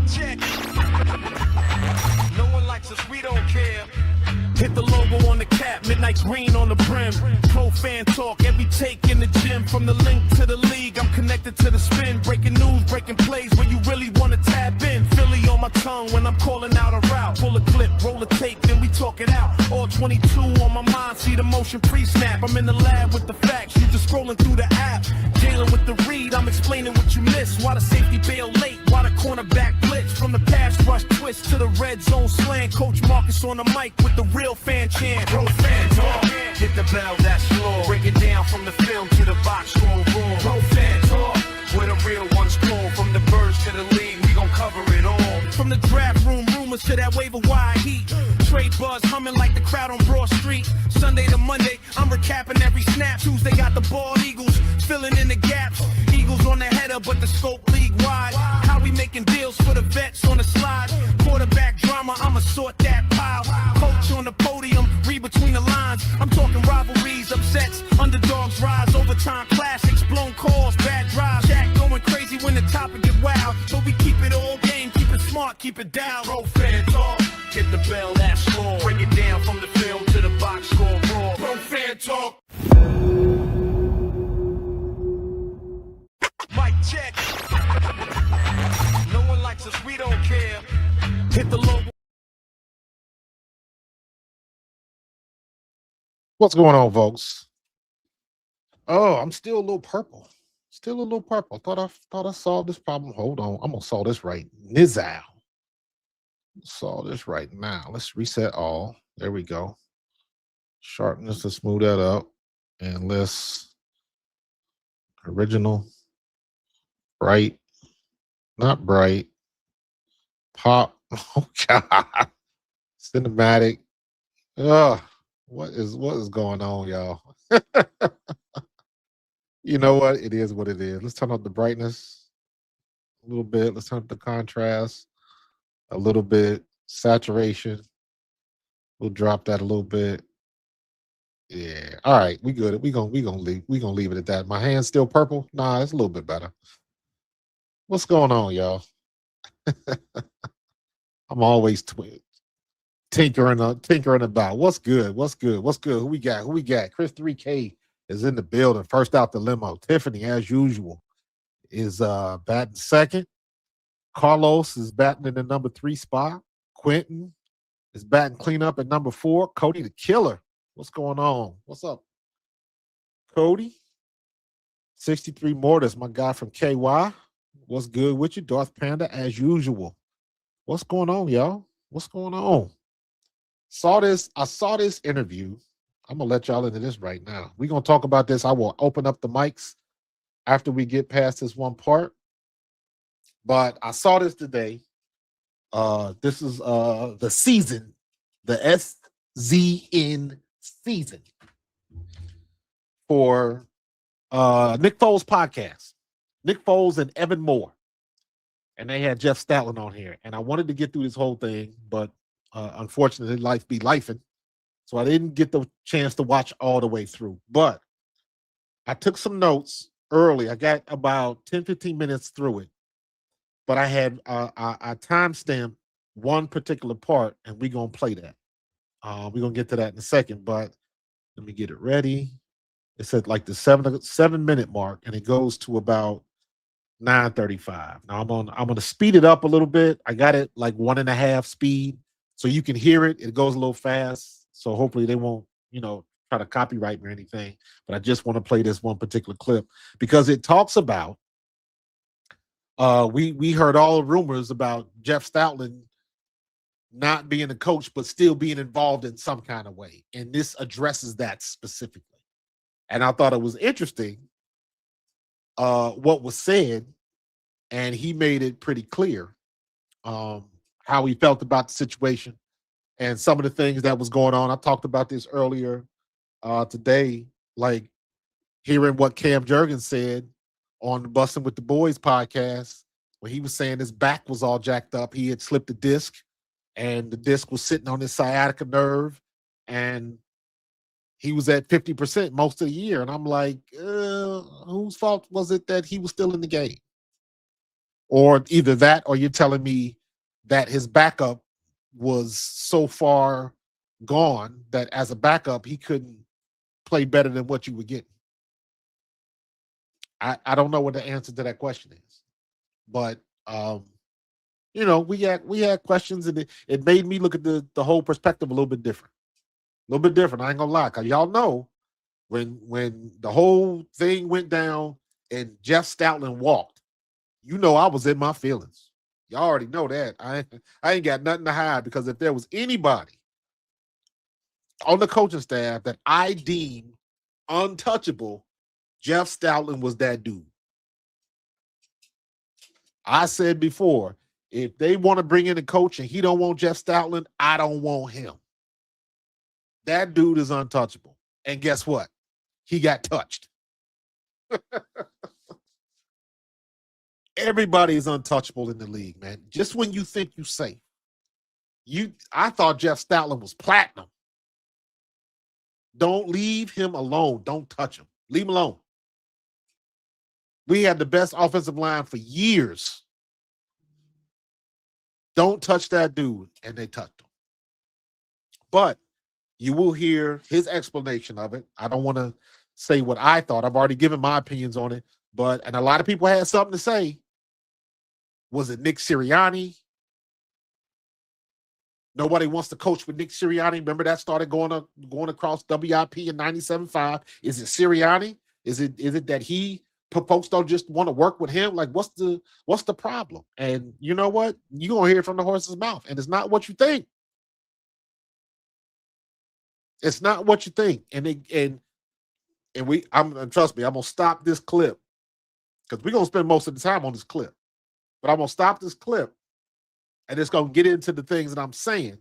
check. No one likes us, we don't care. Hit the logo on the cap, midnight green on the brim. Pro fan talk, every take in the gym. From the link to the league, I'm connected to the spin. Breaking news, breaking plays where you really want to tap in. Philly on my tongue when I'm calling out a route. Pull a clip, roll a tape, then we talk it out. All 22 on my mind, see the motion pre-snap. I'm in the lab with the facts, you just scrolling through the app. Jalen with the read, I'm explaining what you missed. Why the safety bail late, why the cornerback blitz. From the pass rush twist to the red zone slant. Coach Markus on the mic with the real fan chant. Pro fan talk, hit the bell, that's law. Break it down from the film to the box score room. Pro fan talk, where the real ones call. From the birds to the league, we gon' cover it all. From the draft room rumors to that waiver wire heat. Trade buzz humming like the crowd on Broad Street. Sunday to Monday, I'm recapping every snap. Tuesday got the bald Eagles filling in the gaps. Eagles on the header, but the scope league wide. How we making deals for the vets on the slide? Quarterback drama, I'ma sort that pile. Coach on the podium, read between the lines. I'm talking rivalries, upsets, underdogs rise, overtime classics, blown calls, bad drives. Jack going crazy when the topic get wild. So we keep it all game, keep it smart, keep it down. Pro fan talk, hit the bell, that's law. Break it down from the film to the box score raw. Pro fan talk. Mic check. No one likes us, we don't care. Hit the logo. What's going on, folks? Oh, I'm still a little purple. Still a little purple. Thought I solved this problem. Hold on. I'm gonna solve this right. Nizal. Solve this right now. Let's reset all. There we go. Sharpness to smooth that up. And let's original. Bright. Not bright. Pop. Oh God. Cinematic. Ugh. What is going on, y'all? You know what? It is what it is. Let's turn up the brightness a little bit. Let's turn up the contrast a little bit. Saturation. We'll drop that a little bit. Yeah. All right. We good. We gonna leave it at that. My hand's still purple. Nah, it's a little bit better. What's going on, y'all? I'm always tinkering about. What's good? Who we got? Chris 3K is in the building. First out the limo. Tiffany, as usual, is batting second. Carlos is batting in the number 3 spot. Quentin is batting cleanup at number 4. Cody the Killer. What's going on? What's up, Cody? 63 Mortis, my guy from KY. What's good with you? Darth Panda, as usual. What's going on, y'all? What's going on? I saw this interview. I'm gonna let y'all into this right now. We're gonna talk about this. I will open up the mics after we get past this one part. But I saw this today. This is the season, the SZN season for Nick Foles podcast. Nick Foles and Evan Moore. And they had Jeff Stoutland on here. And I wanted to get through this whole thing, but unfortunately, life be lifing. So I didn't get the chance to watch all the way through. But I took some notes early. I got about 10, 15 minutes through it. But I had I timestamped one particular part, and we're going to play that. We're going to get to that in a second. But let me get it ready. It's at like the 7-minute mark, and it goes to about 9:35. Now I'm going to speed it up a little bit. I got it like 1.5 speed. So you can hear it. It goes a little fast. So hopefully they won't, try to copyright me or anything. But I just want to play this one particular clip because it talks about we heard all the rumors about Jeff Stoutland not being a coach, but still being involved in some kind of way. And this addresses that specifically. And I thought it was interesting what was said. And he made it pretty clear how he felt about the situation and some of the things that was going on. I talked about this earlier today, like hearing what Cam Jurgens said on the Bussin' with the Boys podcast, where he was saying his back was all jacked up. He had slipped a disc, and the disc was sitting on his sciatica nerve, and he was at 50% most of the year. And I'm like, whose fault was it that he was still in the game? Or either that, or you're telling me that his backup was so far gone that as a backup, he couldn't play better than what you were getting. I don't know what the answer to that question is. But we had questions, and it made me look at the whole perspective a little bit different. A little bit different. I ain't gonna lie, because y'all know when the whole thing went down and Jeff Stoutland walked, I was in my feelings. Y'all already know that. I ain't got nothing to hide, because if there was anybody on the coaching staff that I deemed untouchable, Jeff Stoutland was that dude. I said before, if they want to bring in a coach and he don't want Jeff Stoutland, I don't want him. That dude is untouchable. And guess what? He got touched. Everybody is untouchable in the league, man. Just when you think you're safe. I thought Jeff Stoutland was platinum. Don't leave him alone. Don't touch him. Leave him alone. We had the best offensive line for years. Don't touch that dude. And they touched him. But you will hear his explanation of it. I don't want to say what I thought. I've already given my opinions on it. And a lot of people had something to say. Was it Nick Sirianni? Nobody wants to coach with Nick Sirianni. Remember that started going across WIP in 97.5. Is it Sirianni? Is it that folks don't just want to work with him? Like, what's the problem? And you know what? You're gonna hear it from the horse's mouth, and it's not what you think. It's not what you think. And trust me, I'm gonna stop this clip, because we're gonna spend most of the time on this clip. But I'm gonna stop this clip, and it's gonna get into the things that I'm saying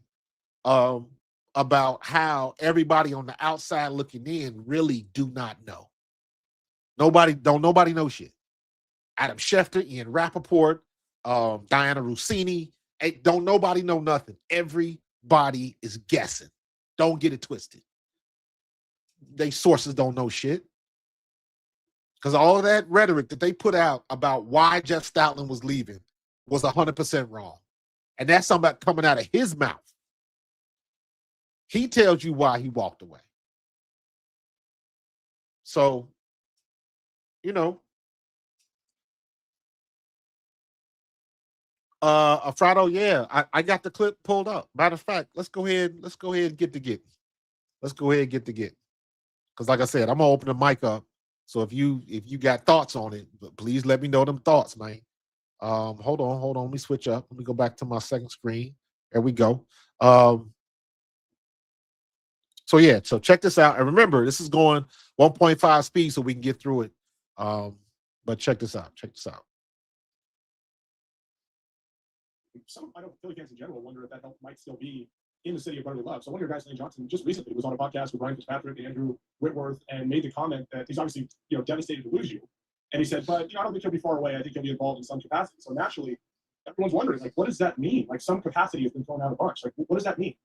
about how everybody on the outside looking in really do not know. Nobody knows shit. Adam Schefter, Ian Rappaport, Diana Rossini, don't nobody know nothing. Everybody is guessing. Don't get it twisted. They sources don't know shit. Because all of that rhetoric that they put out about why Jeff Stoutland was leaving was 100% wrong. And that's something coming out of his mouth. He tells you why he walked away. So, Alfredo, yeah, I got the clip pulled up. Matter of fact, let's go ahead and get to getting. Let's go ahead and get to getting. Because like I said, I'm gonna open the mic up. So if you got thoughts on it, please let me know them thoughts, man. Hold on. Let me switch up. Let me go back to my second screen. There we go. So check this out. And remember, this is going 1.5 speed so we can get through it. But check this out. I know Philly fans in general wonder if that help might still be in the city of brotherly love. So one of your guys, Lane Johnson, just recently was on a podcast with Ryan Fitzpatrick and Andrew Whitworth and made the comment that he's obviously, devastated to lose you. And he said, but, I don't think he'll be far away. I think he'll be involved in some capacity. So naturally, everyone's wondering, like, what does that mean? Like, some capacity has been thrown out a bunch. Like, what does that mean?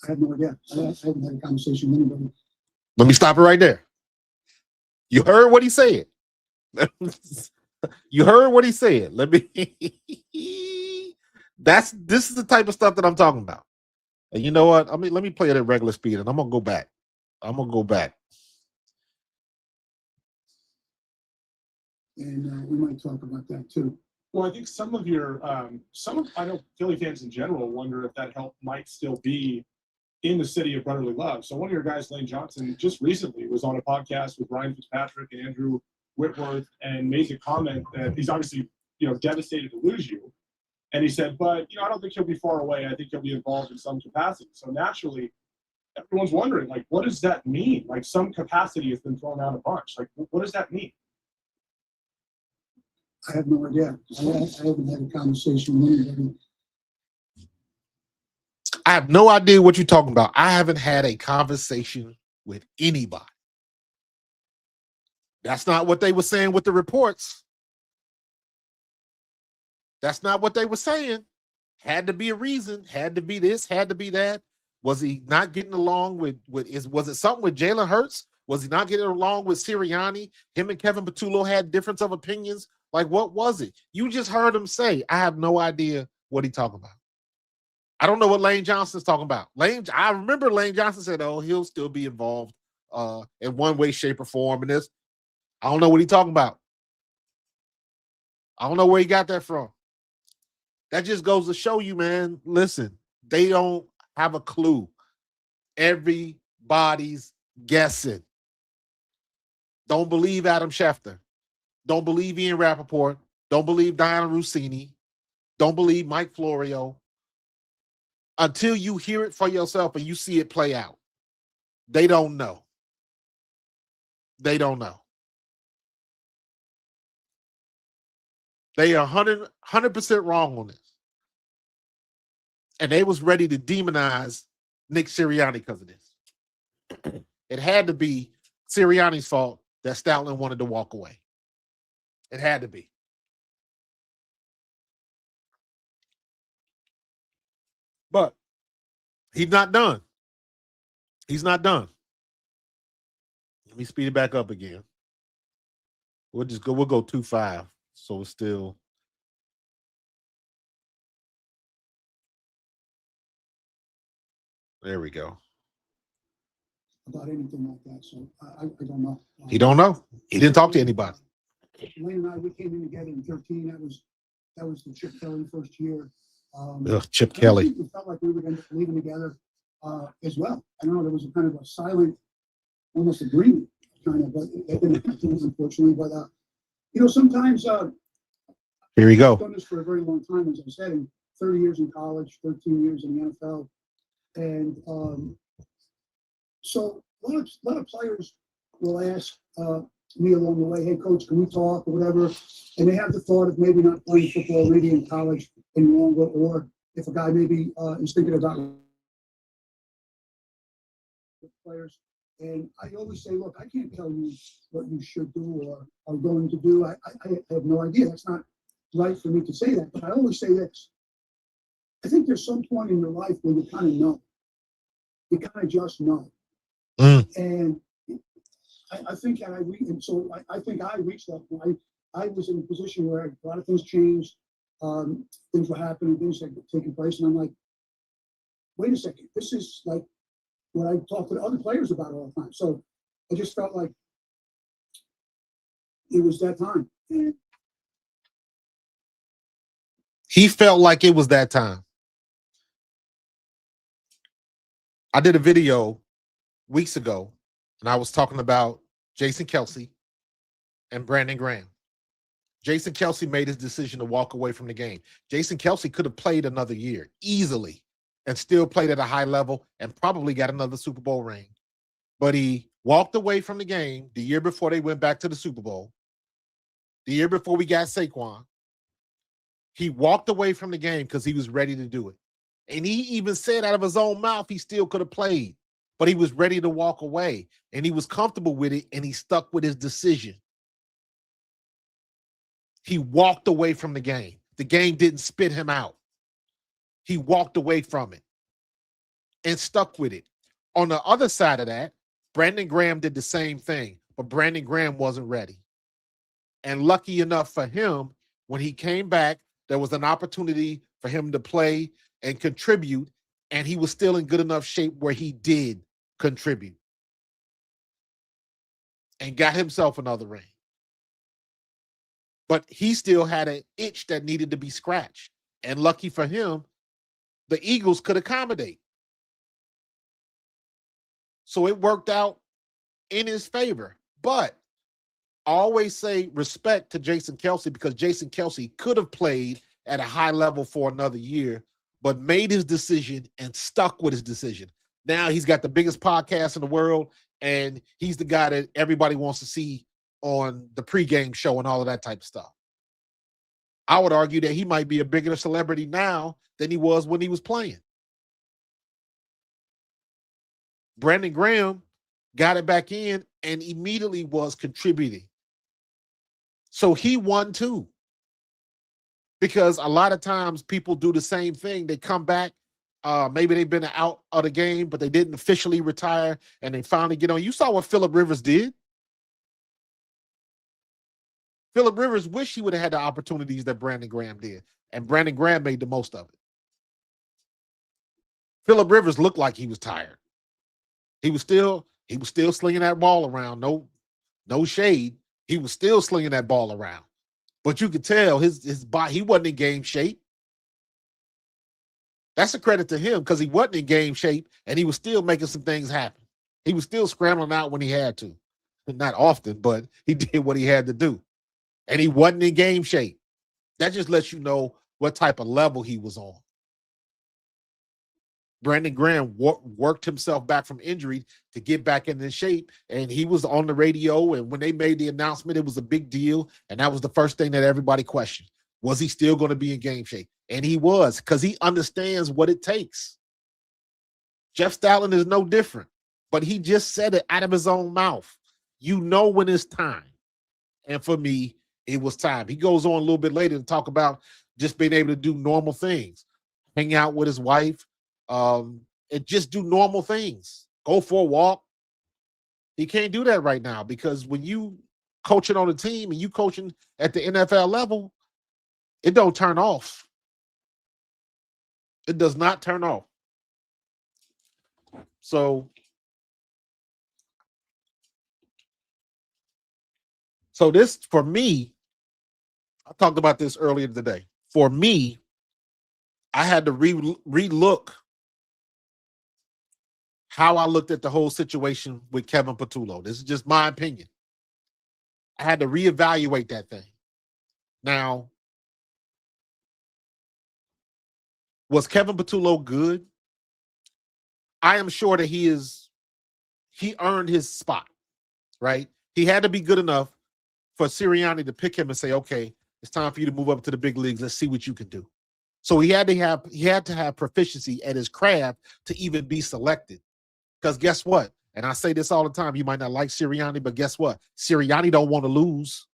I have no idea. I haven't had a conversation with anybody. Let me stop it right there. You heard what he said. You heard what he said. This is the type of stuff that I'm talking about. And you know what? Let me play it at regular speed, and I'm gonna go back. And we might talk about that too. Well, I think I know Philly fans in general wonder if that help might still be in the city of brotherly love. So one of your guys, Lane Johnson, just recently was on a podcast with Ryan Fitzpatrick and Andrew Whitworth and made the comment that he's obviously, devastated to lose you. And he said, but, I don't think he'll be far away. I think he'll be involved in some capacity. So naturally, everyone's wondering, like, what does that mean? Like, some capacity has been thrown out a bunch. Like, what does that mean? I have no idea. I haven't had a conversation with anybody. I have no idea what you're talking about. I haven't had a conversation with anybody. That's not what they were saying with the reports. That's not what they were saying. Had to be a reason. Had to be this. Had to be that. Was he not getting along was it something with Jalen Hurts? Was he not getting along with Sirianni? Him and Kevin Patullo had difference of opinions Like, what was it? You just heard him say, I have no idea what he's talking about. I don't know what Lane Johnson's talking about. I remember Lane Johnson said, oh, he'll still be involved in one way, shape, or form in this. I don't know what he's talking about. I don't know where he got that from. That just goes to show you, man, listen, they don't have a clue. Everybody's guessing. Don't believe Adam Schefter. Don't believe Ian Rappaport. Don't believe Diana Rossini. Don't believe Mike Florio. Until you hear it for yourself and you see it play out. They don't know. They don't know. They are 100% wrong on this. And they was ready to demonize Nick Sirianni because of this. It had to be Sirianni's fault that Stoutland wanted to walk away. It had to be. But he's not done. He's not done. Let me speed it back up again. We'll go 2-5. So it's still. There we go. About anything like that, so I don't know. He don't know. He didn't talk to anybody. Lane and I, we came in together in 13. That was the Chip Kelly first year. Chip Kelly. We felt like we were going to leave together as well. I know there was a kind of a silent, almost agreement, kind of, but it didn't happen, unfortunately. But sometimes. Here we go. I've done this for a very long time, as I said, 30 years in college, 13 years in the NFL. And so a lot of players will ask me along the way, hey, coach, can we talk or whatever? And they have the thought of maybe not playing football, maybe in college any longer, or if a guy maybe is thinking about players. And I always say, look, I can't tell you what you should do or are going to do. I have no idea. That's not right for me to say that. But I always say this. I think there's some point in your life where you kind of know. You kind of just know. And I think I think I reached that point. I was in a position where a lot of things changed. Things were happening, things had taken place. And I'm like, wait a second. This is like what I talk to other players about all the time. So I just felt like it was that time. And he felt like it was that time. I did a video weeks ago, and I was talking about Jason Kelce and Brandon Graham. Jason Kelce made his decision to walk away from the game. Jason Kelce could have played another year easily and still played at a high level and probably got another Super Bowl ring. But he walked away from the game the year before they went back to the Super Bowl, the year before we got Saquon. He walked away from the game because he was ready to do it. And he even said out of his own mouth he still could have played, but he was ready to walk away, and he was comfortable with it, and he stuck with his decision. He walked away from the game. The game didn't spit him out. He walked away from it and stuck with it. On the other side of that, Brandon Graham did the same thing, but Brandon Graham wasn't ready. And lucky enough for him, when he came back, there was an opportunity for him to play and contribute, and he was still in good enough shape where he did contribute and got himself another ring. But he still had an itch that needed to be scratched. And lucky for him, the Eagles could accommodate. So it worked out in his favor. But I always say respect to Jason Kelce, because Jason Kelce could have played at a high level for another year, but made his decision and stuck with his decision. Now he's got the biggest podcast in the world, and he's the guy that everybody wants to see on the pregame show and all of that type of stuff. I would argue that he might be a bigger celebrity now than he was when he was playing. Brandon Graham got it back in and immediately was contributing. So he won too. Because a lot of times people do the same thing. They come back, maybe they've been out of the game, but they didn't officially retire, and they finally get on. You saw what Phillip Rivers did. Phillip Rivers wished he would have had the opportunities that Brandon Graham did, and Brandon Graham made the most of it. Phillip Rivers looked like he was tired. He was still slinging that ball around. No shade. He was still slinging that ball around. But you could tell his body, he wasn't in game shape. That's a credit to him because he wasn't in game shape and he was still making some things happen. He was still scrambling out when he had to. Not often, but he did what he had to do. And he wasn't in game shape. That just lets you know what type of level he was on. Brandon Graham worked himself back from injury to get back into shape, and he was on the radio, and when they made the announcement, it was a big deal, and that was the first thing that everybody questioned. Was he still going to be in game shape? And he was, because he understands what it takes. Jeff Stoutland is no different, but he just said it out of his own mouth. You know when it's time. And for me, it was time. He goes on a little bit later to talk about just being able to do normal things, hang out with his wife, and just do normal things. Go for a walk. He can't do that right now because when you coaching on a team and you coaching at the NFL level, it don't turn off. It does not turn off. So this, for me, I talked about this earlier today. For me, I had to relook how I looked at the whole situation with Kevin Patullo. This is just my opinion. I had to reevaluate that thing. Now, was Kevin Patullo good? I am sure that he earned his spot, right? He had to be good enough for Sirianni to pick him and say, okay, it's time for you to move up to the big leagues. Let's see what you can do. So he had to have proficiency at his craft to even be selected. Because guess what? And I say this all the time. You might not like Sirianni, but guess what? Sirianni don't want to lose.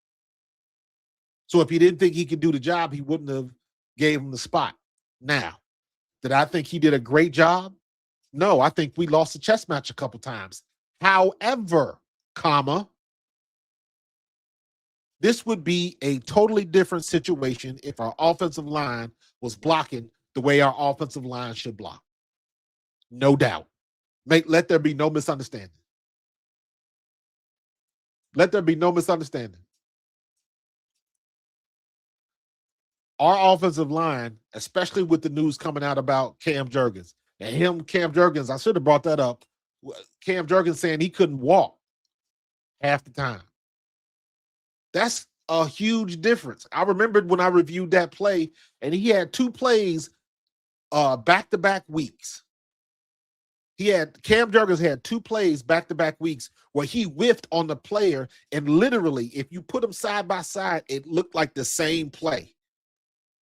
So if he didn't think he could do the job, he wouldn't have gave him the spot. Now, did I think he did a great job? No, I think we lost a chess match a couple times. However, this would be a totally different situation if our offensive line was blocking the way our offensive line should block. No doubt. Let there be no misunderstanding. Let there be no misunderstanding. Our offensive line, especially with the news coming out about Cam Jurgens, and Cam Jurgens, I should have brought that up. Cam Jurgens saying he couldn't walk half the time. That's a huge difference. I remembered when I reviewed that play, and he had 2 plays back-to-back weeks. Cam Jurgens had 2 plays back-to-back weeks where he whiffed on the player, and literally, if you put them side by side, it looked like the same play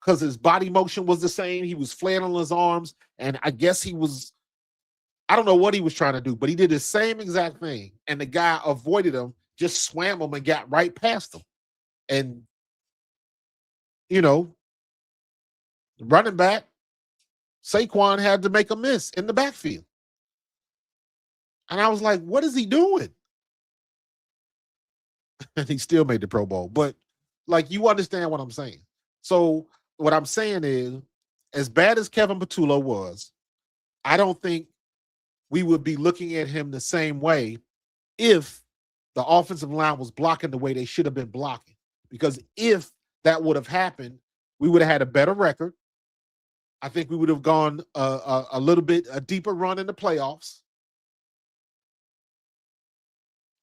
because his body motion was the same. He was flailing his arms, and I guess I don't know what he was trying to do, but he did the same exact thing, and the guy avoided him, just swam him and got right past him. And, the running back, Saquon had to make a miss in the backfield. And I was like, what is he doing? And he still made the Pro Bowl. But, you understand what I'm saying. So what I'm saying is, as bad as Kevin Patullo was, I don't think we would be looking at him the same way if the offensive line was blocking the way they should have been blocking. Because if that would have happened, we would have had a better record. I think we would have gone a little bit a deeper run in the playoffs.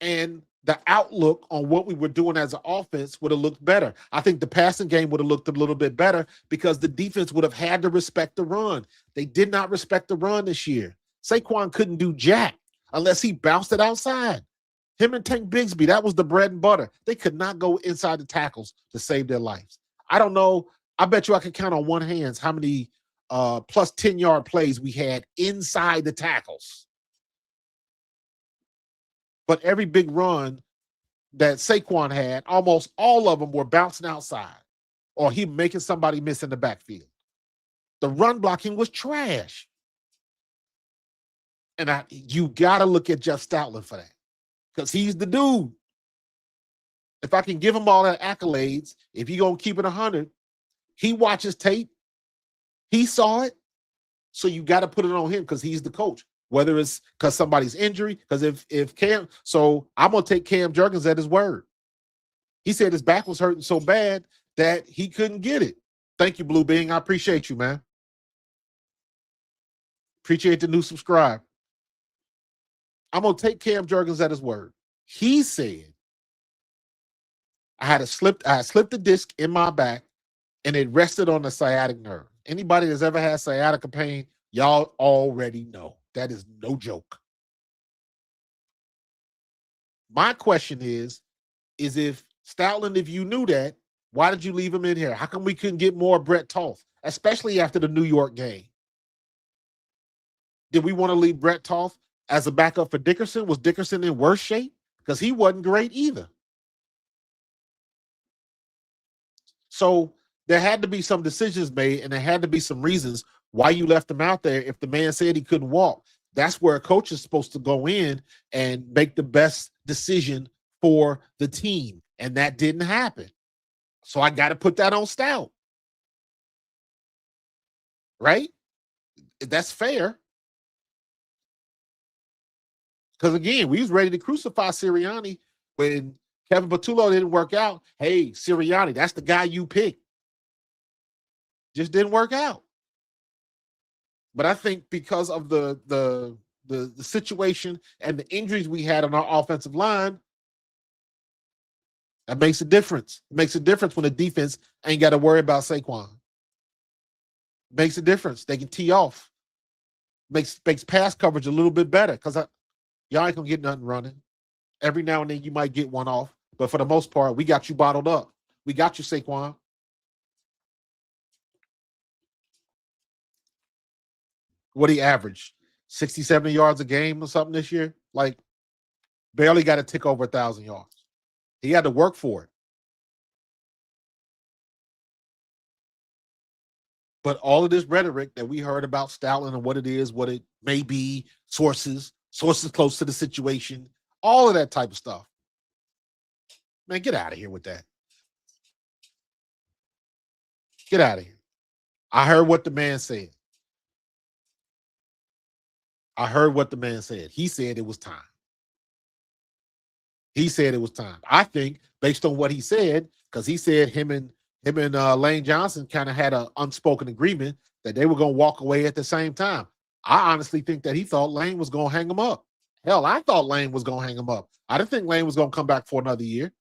And the outlook on what we were doing as an offense would have looked better. I think the passing game would have looked a little bit better because the defense would have had to respect the run. They did not respect the run this year. Saquon couldn't do jack unless he bounced it outside. Him and Tank Bigsby, that was the bread and butter. They could not go inside the tackles to save their lives. I don't know. I bet you I could count on one hand how many plus 10-yard plays we had inside the tackles. But every big run that Saquon had, almost all of them were bouncing outside or him making somebody miss in the backfield. The run blocking was trash. And you got to look at Jeff Stoutland for that because he's the dude. if I can give him all that accolades, if he gonna keep it 100, he watches tape. He saw it. So you got to put it on him because he's the coach. Whether it's because somebody's injury, because if Cam, so I'm gonna take Cam Jurgens at his word. He said his back was hurting so bad that he couldn't get it. Thank you, Blue Being. I appreciate you, man. Appreciate the new subscribe. I'm gonna take Cam Jurgens at his word. He said I had slipped the disc in my back and it rested on the sciatic nerve. Anybody that's ever had sciatica pain, y'all already know. That is no joke. My question is if Stoutland, if you knew that, why did you leave him in here? How come we couldn't get more Brett Toth, especially after the New York game? Did we want to leave Brett Toth as a backup for Dickerson? Was Dickerson in worse shape? Because he wasn't great either. So there had to be some decisions made, and there had to be some reasons why you left him out there if the man said he couldn't walk. That's where a coach is supposed to go in and make the best decision for the team, and that didn't happen. So I got to put that on Stout. Right? That's fair. Because, again, we was ready to crucify Sirianni when Kevin Patullo didn't work out. Hey, Sirianni, that's the guy you picked. Just didn't work out. But I think because of the situation and the injuries we had on our offensive line, that makes a difference. It makes a difference when the defense ain't got to worry about Saquon. Makes a difference. They can tee off. Makes pass coverage a little bit better because y'all ain't going to get nothing running. Every now and then you might get one off. But for the most part, we got you bottled up. We got you, Saquon. What do he average? 60, 70 yards a game or something this year? Like, barely got to tick over 1,000 yards. He had to work for it. But all of this rhetoric that we heard about Stoutland and what it is, what it may be, sources close to the situation, all of that type of stuff. Man, get out of here with that. Get out of here. I heard what the man said. He said it was time. I think based on what he said, because he said him and Lane Johnson kind of had an unspoken agreement that they were going to walk away at the same time. I honestly think that he thought Lane was going to hang him up. Hell, I thought Lane was going to hang him up. I didn't think Lane was going to come back for another year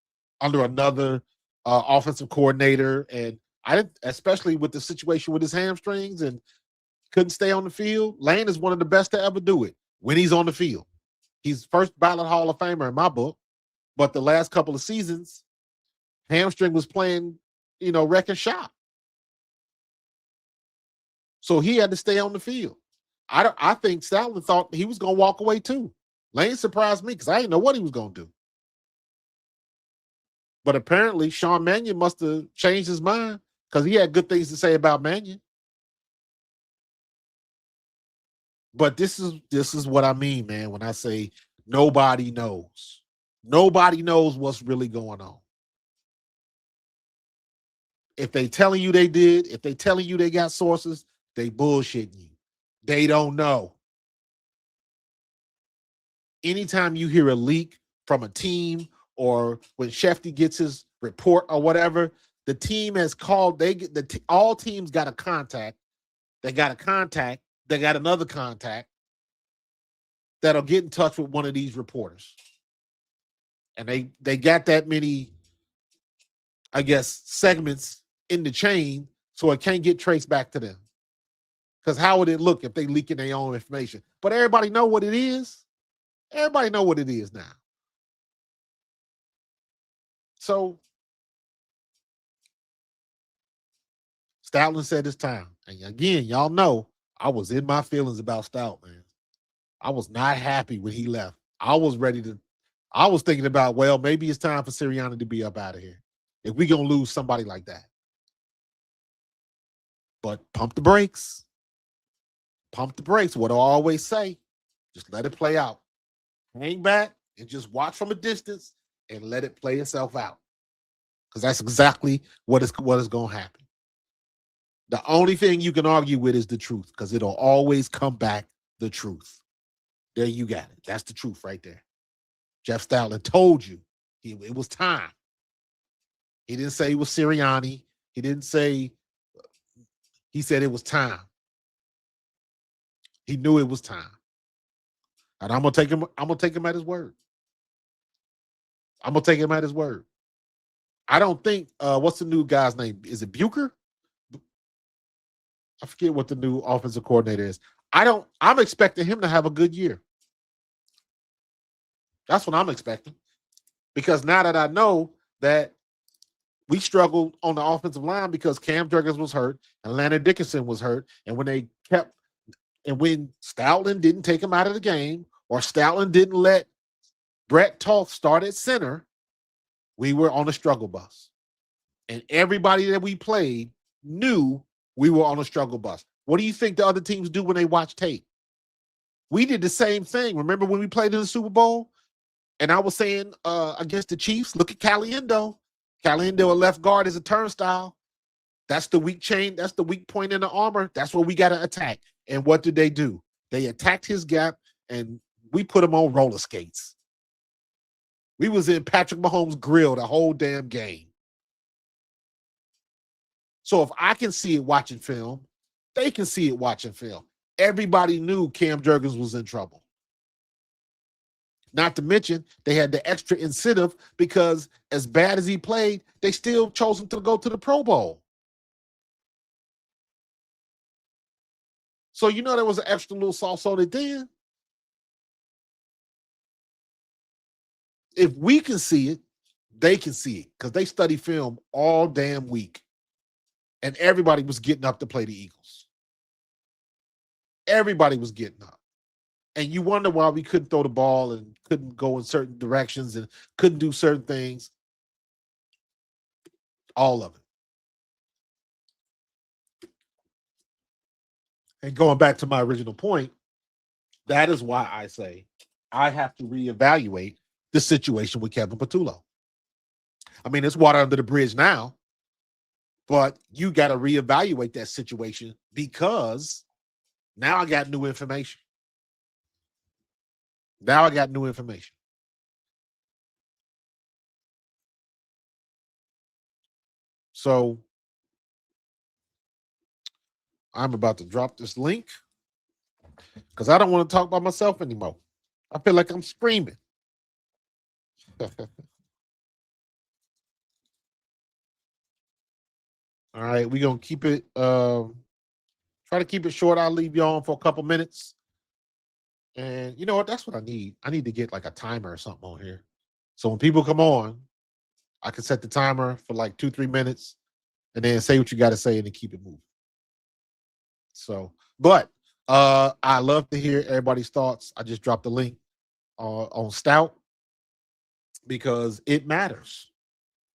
under another offensive coordinator. And I didn't, especially with the situation with his hamstrings and couldn't stay on the field. Lane is one of the best to ever do it when he's on the field. He's first ballot Hall of Famer in my book. But the last couple of seasons, hamstring was playing, wrecking shop. So he had to stay on the field. I think Stoutland thought he was going to walk away too. Lane surprised me because I didn't know what he was going to do. But apparently Sean Mannion must have changed his mind because he had good things to say about Mannion. But this is what I mean, man, when I say nobody knows. Nobody knows what's really going on. If they telling you they did, if they telling you they got sources, they bullshitting you. They don't know. Anytime you hear a leak from a team or when Shefty gets his report or whatever, the team has called, all teams got a contact. They got a contact. They got another contact that'll get in touch with one of these reporters. And they got that many, I guess, segments in the chain so it can't get traced back to them. Because how would it look if they leaking their own information? But everybody know what it is. Everybody know what it is now. So Stoutland said it's time. And again, y'all know I was in my feelings about Stout, man. I was not happy when he left. I was thinking about, well, maybe it's time for Sirianni to be up out of here if we're going to lose somebody like that. But pump the brakes. Pump the brakes. What I always say, just let it play out. Hang back and just watch from a distance and let it play itself out. because that's exactly what is going to happen. The only thing you can argue with is the truth, because it'll always come back the truth. There you got it. That's the truth right there. Jeff Stoutland told you it was time. He didn't say it was Sirianni. He didn't say, he said it was time. He knew it was time. And I'm gonna take him at his word. I'm gonna take him at his word. I don't think what's the new guy's name? Is it Bucher? I forget what the new offensive coordinator is. I'm expecting him to have a good year. That's what I'm expecting. Because now that I know that we struggled on the offensive line because Cam Jurgens was hurt and Landon Dickerson was hurt. And when Stoutland didn't take him out of the game, or Stoutland didn't let Brett Toth start at center, we were on a struggle bus. And everybody that we played knew we were on a struggle bus. What do you think the other teams do when they watch tape? We did the same thing. Remember when we played in the Super Bowl? And I was saying against the Chiefs, look at Caliendo. Caliendo, a left guard, is a turnstile. That's the weak chain. That's the weak point in the armor. That's what we got to attack. And what did they do? They attacked his gap, and we put him on roller skates. We was in Patrick Mahomes' grill the whole damn game. So if I can see it watching film, they can see it watching film. Everybody knew Cam Jurgens was in trouble. Not to mention, they had the extra incentive because as bad as he played, they still chose him to go to the Pro Bowl. So there was an extra little sauce on it then. If we can see it, they can see it, because they study film all damn week. And everybody was getting up to play the Eagles. Everybody was getting up. And you wonder why we couldn't throw the ball and couldn't go in certain directions and couldn't do certain things. All of it. And going back to my original point, that is why I say I have to reevaluate the situation with Kevin Patullo. I mean, it's water under the bridge now, but you got to reevaluate that situation, because now I got new information. So I'm about to drop this link because I don't want to talk by myself anymore. I feel like I'm screaming. All right, we're going to keep it, try to keep it short. I'll leave you on for a couple minutes. And you know what? That's what I need. I need to get like a timer or something on here. So when people come on, I can set the timer for like 2-3 minutes and then say what you got to say and then keep it moving. So, but I love to hear everybody's thoughts. I just dropped the link on Stout because it matters.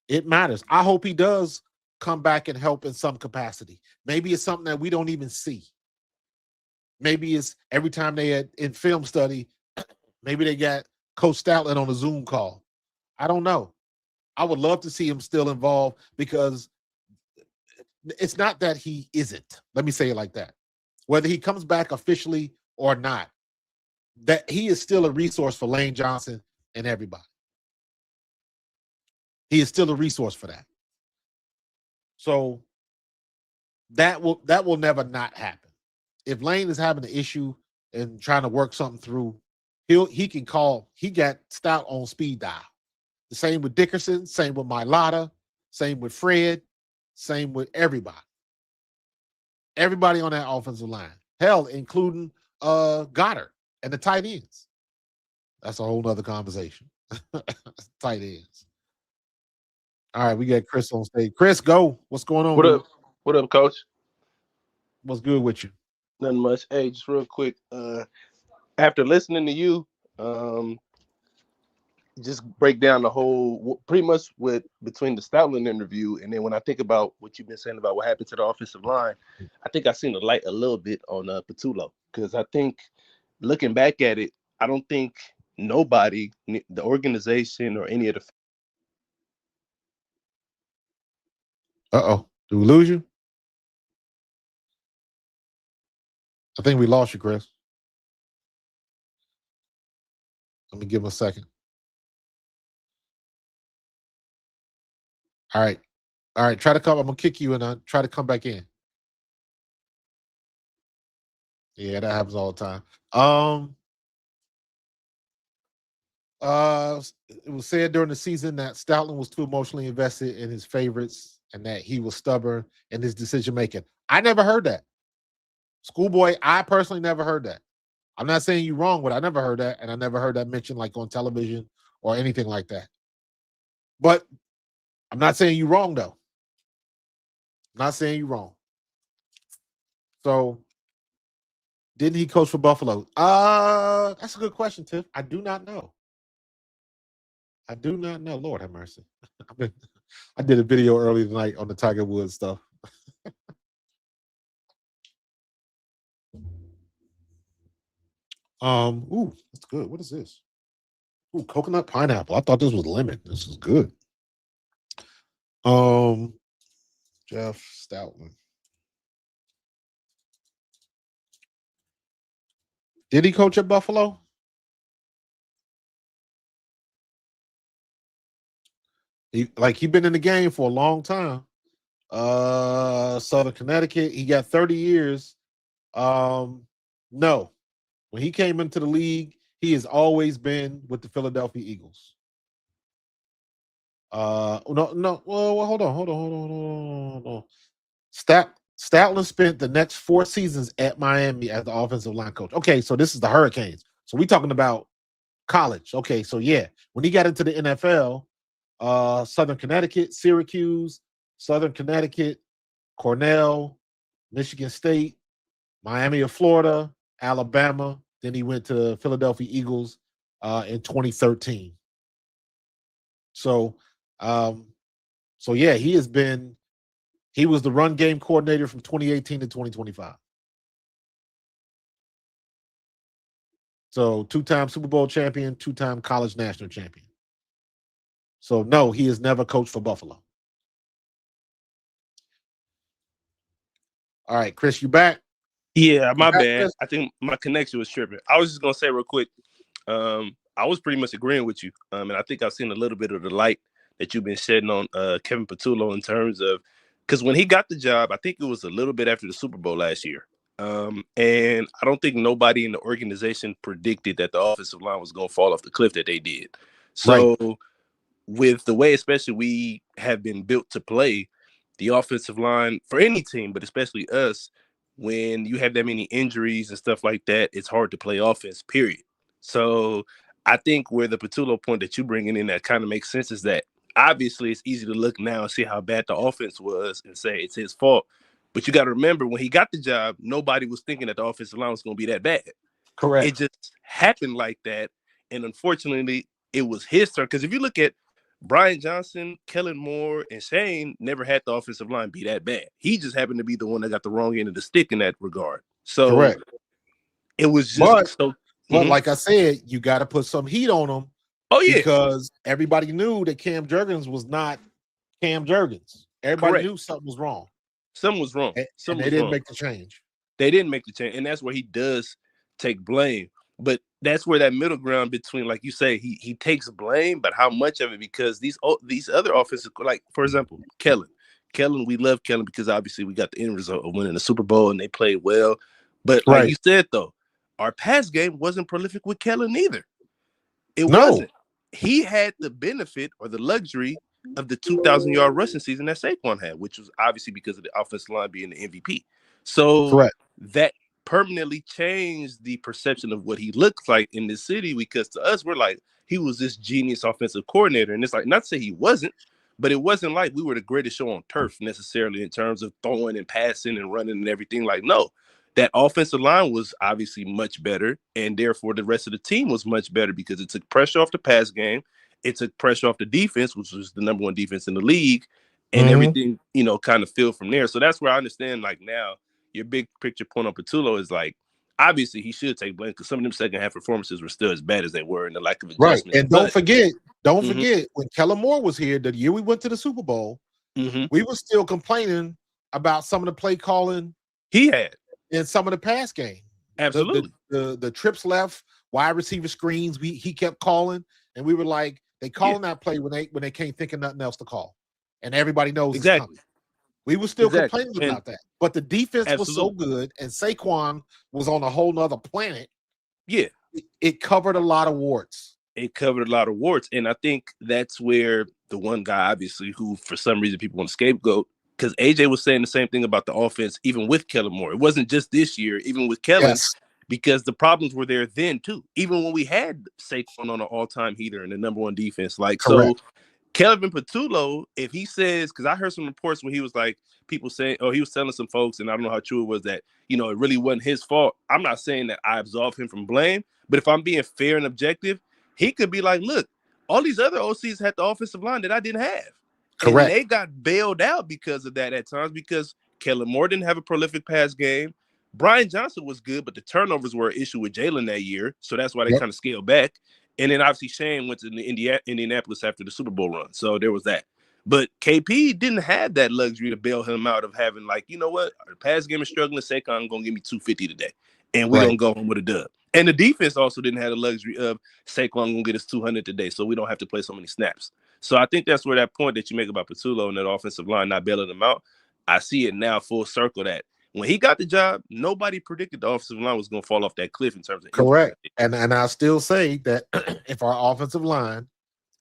It matters. I hope he does come back and help in some capacity. Maybe it's something that we don't even see. Maybe it's every time they had in film study, maybe they got Coach Stoutland on a Zoom call. I don't know. I would love to see him still involved, because it's not that he isn't. Let me say it like that. Whether he comes back officially or not, that he is still a resource for Lane Johnson and everybody. He is still a resource for that. So that will never not happen. If Lane is having an issue and trying to work something through, he can call. He got Stout on speed dial. The same with Dickerson, same with Mailata, same with Fred, same with everybody. Everybody on that offensive line. Hell, including Goddard and the tight ends. That's a whole nother conversation. Tight ends. All right, we got Chris on stage. Chris, go. What's going on? What up? What up, Coach? What's good with you? Nothing much. Hey, just real quick. After listening to you, just break down the whole, pretty much between the Stoutland interview, and then when I think about what you've been saying about what happened to the offensive line, I think I seen the light a little bit on Patullo, because I think looking back at it, I don't think nobody, the organization or any of the Uh-oh. Did we lose you? I think we lost you, Chris. Let me give him a second. All right. All right. Try to come. I'm going to kick you and try to come back in. Yeah, that happens all the time. It was said during the season that Stoutland was too emotionally invested in his favorites and that he was stubborn in his decision making. I never heard that. Schoolboy, I personally never heard that. I'm not saying you're wrong, but I never heard that, and I never heard that mentioned like on television or anything like that. But I'm not saying you're wrong, though. I'm not saying you're wrong. So, didn't he coach for Buffalo? That's a good question, Tiff. I do not know. I do not know. Lord have mercy. I did a video earlier tonight on the Tiger Woods stuff. Ooh, that's good. What is this? Ooh, coconut pineapple. I thought this was lemon. This is good. Jeff Stoutland. Did he coach at Buffalo? He been in the game for a long time. Southern Connecticut. He got 30 years. No. When he came into the league, he has always been with the Philadelphia Eagles. No. Well, hold on. Stoutland spent the next 4 seasons at Miami as the offensive line coach. Okay, so this is the Hurricanes. So we talking about college. Okay, so yeah, when he got into the NFL, Southern Connecticut, Syracuse, Southern Connecticut, Cornell, Michigan State, Miami of Florida, Alabama. Then he went to Philadelphia Eagles in 2013. So yeah, he was the run game coordinator from 2018 to 2025. So 2-time Super Bowl champion, 2-time college national champion. So no, he has never coached for Buffalo. All right, Chris, you back? Yeah, my bad. Chris? I think my connection was tripping. I was just gonna say real quick. I was pretty much agreeing with you, and I think I've seen a little bit of the light that you've been shedding on Kevin Patullo in terms of, because when he got the job, I think it was a little bit after the Super Bowl last year, and I don't think nobody in the organization predicted that the offensive line was gonna fall off the cliff that they did. So, right. With the way, especially we have been built to play, the offensive line for any team, but especially us, when you have that many injuries and stuff like that, it's hard to play offense, period. So I think where the Patullo point that you bringing in that kind of makes sense is that obviously it's easy to look now and see how bad the offense was and say it's his fault. But you got to remember, when he got the job, nobody was thinking that the offensive line was going to be that bad. Correct. It just happened like that. And unfortunately, it was his turn. Because if you look at Brian Johnson, Kellen Moore, and Shane never had the offensive line be that bad. He just happened to be the one that got the wrong end of the stick in that regard. So correct. It was just but like I said, you got to put some heat on him. Oh yeah, because everybody knew that Cam Jurgens was not Cam Jurgens. Everybody knew something was wrong. Something was wrong. And they didn't make the change. They didn't make the change, and that's where he does take blame. But that's where that middle ground between, like you say, he takes blame, but how much of it? Because these other offensive, like for example, Kellen, we love Kellen because obviously we got the end result of winning the Super Bowl and they played well. But like you said, though, our pass game wasn't prolific with Kellen either. It wasn't. He had the benefit or the luxury of the 2,000-yard rushing season that Saquon had, which was obviously because of the offensive line being the MVP. So that permanently changed the perception of what he looks like in this city, because to us, we're like, he was this genius offensive coordinator. And it's like, not to say he wasn't, but it wasn't like we were the greatest show on turf necessarily in terms of throwing and passing and running and everything. Like, no, that offensive line was obviously much better, and therefore the rest of the team was much better because it took pressure off the pass game. It took pressure off the defense, which was the number 1 defense in the league, and everything, kind of filled from there. So that's where I understand, like, now your big picture point on Patullo is like, obviously he should take blame because some of them second half performances were still as bad as they were in the lack of adjustment. Right. And don't forget when Kellen Moore was here, the year we went to the Super Bowl, Mhm. we were still complaining about some of the play calling He had. in some of the pass game. Absolutely. The trips left, wide receiver screens, he kept calling, and we were like, they calling that play when they can't think of nothing else to call. And everybody knows it's Exactly. coming. We were still Exactly. complaining about that. But the defense was so Absolutely. good, and Saquon was on a whole nother planet. Yeah. It covered a lot of warts. It covered a lot of warts. And I think that's where the one guy, obviously, who for some reason people want to scapegoat, because AJ was saying the same thing about the offense, even with Kellen Moore. It wasn't just this year, even with Kellen, Yes. because the problems were there then too. Even when we had Saquon on an all-time heater and the number one defense. Like, Correct. so Kelvin Patullo, if he says, because I heard some reports when he was like, people saying, oh, he was telling some folks, and I don't know how true it was, that, you know, it really wasn't his fault. I'm not saying that I absolve him from blame, but if I'm being fair and objective, he could be like, look, all these other OCs had the offensive line that I didn't have. Correct. And they got bailed out because of that at times, because Kellen Moore didn't have a prolific pass game. Brian Johnson was good, but the turnovers were an issue with Jalen that year. So that's why they kind of scaled back. And then obviously Shane went to Indianapolis after the Super Bowl run. So there was that. But KP didn't have that luxury to bail him out of having, like, you know what? The pass game is struggling. Saquon going to give me 250 today. And we're going to go home with a dub. And the defense also didn't have the luxury of Saquon going to get us 200 today. So we don't have to play so many snaps. So I think that's where that point that you make about Patullo and that offensive line not bailing them out, I see it now full circle that when he got the job, nobody predicted the offensive line was going to fall off that cliff in terms of correct. And I still say that if our offensive line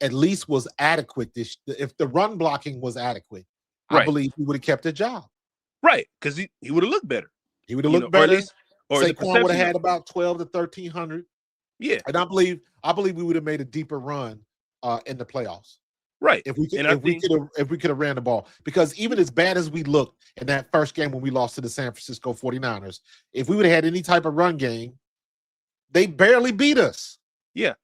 at least was adequate, if the run blocking was adequate, I believe he would have kept the job. Right, because he would have looked better. He would have looked better. Or Saquon would have had about 12 to 1,300. Yeah, and I believe we would have made a deeper run in the playoffs. Right. If we could have ran the ball, because even as bad as we looked in that first game when we lost to the San Francisco 49ers, if we would have had any type of run game, they barely beat us. Yeah.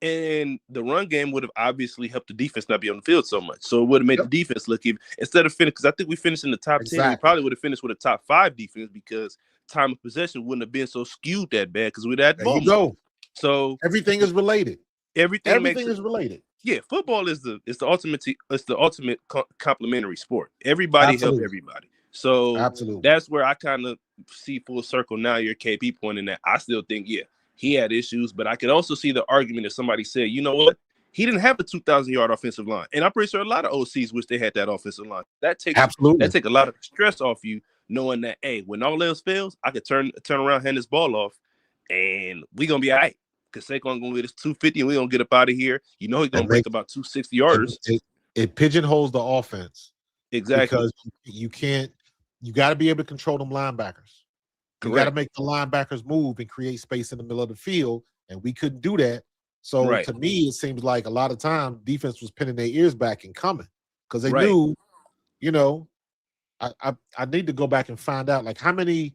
And the run game would have obviously helped the defense not be on the field so much. So it would have made the defense look even, instead of finishing, because I think we finished in the top 10, we probably would have finished with a top 5 defense, because time of possession wouldn't have been so skewed that bad, because we'd have had There you go. So everything is related. Everything is related. Yeah, football is the ultimate complementary sport. Everybody help everybody. So that's where I kind of see full circle now. Your KP pointing that I still think, he had issues, but I could also see the argument if somebody said, you know what, he didn't have a 2,000-yard offensive line, and I'm pretty sure a lot of OCs wish they had that offensive line. That takes a lot of stress off you, knowing that, hey, when all else fails, I could turn around, hand this ball off, and we're gonna be all right. Because Saquon gonna get us 250 and we're gonna get up out of here. You know he's gonna break about 260 yarders. It pigeonholes the offense. Exactly. Because you got to be able to control them linebackers. You got to make the linebackers move and create space in the middle of the field, and we couldn't do that. So to me, it seems like a lot of time defense was pinning their ears back and coming, because they knew, you know, I need to go back and find out like how many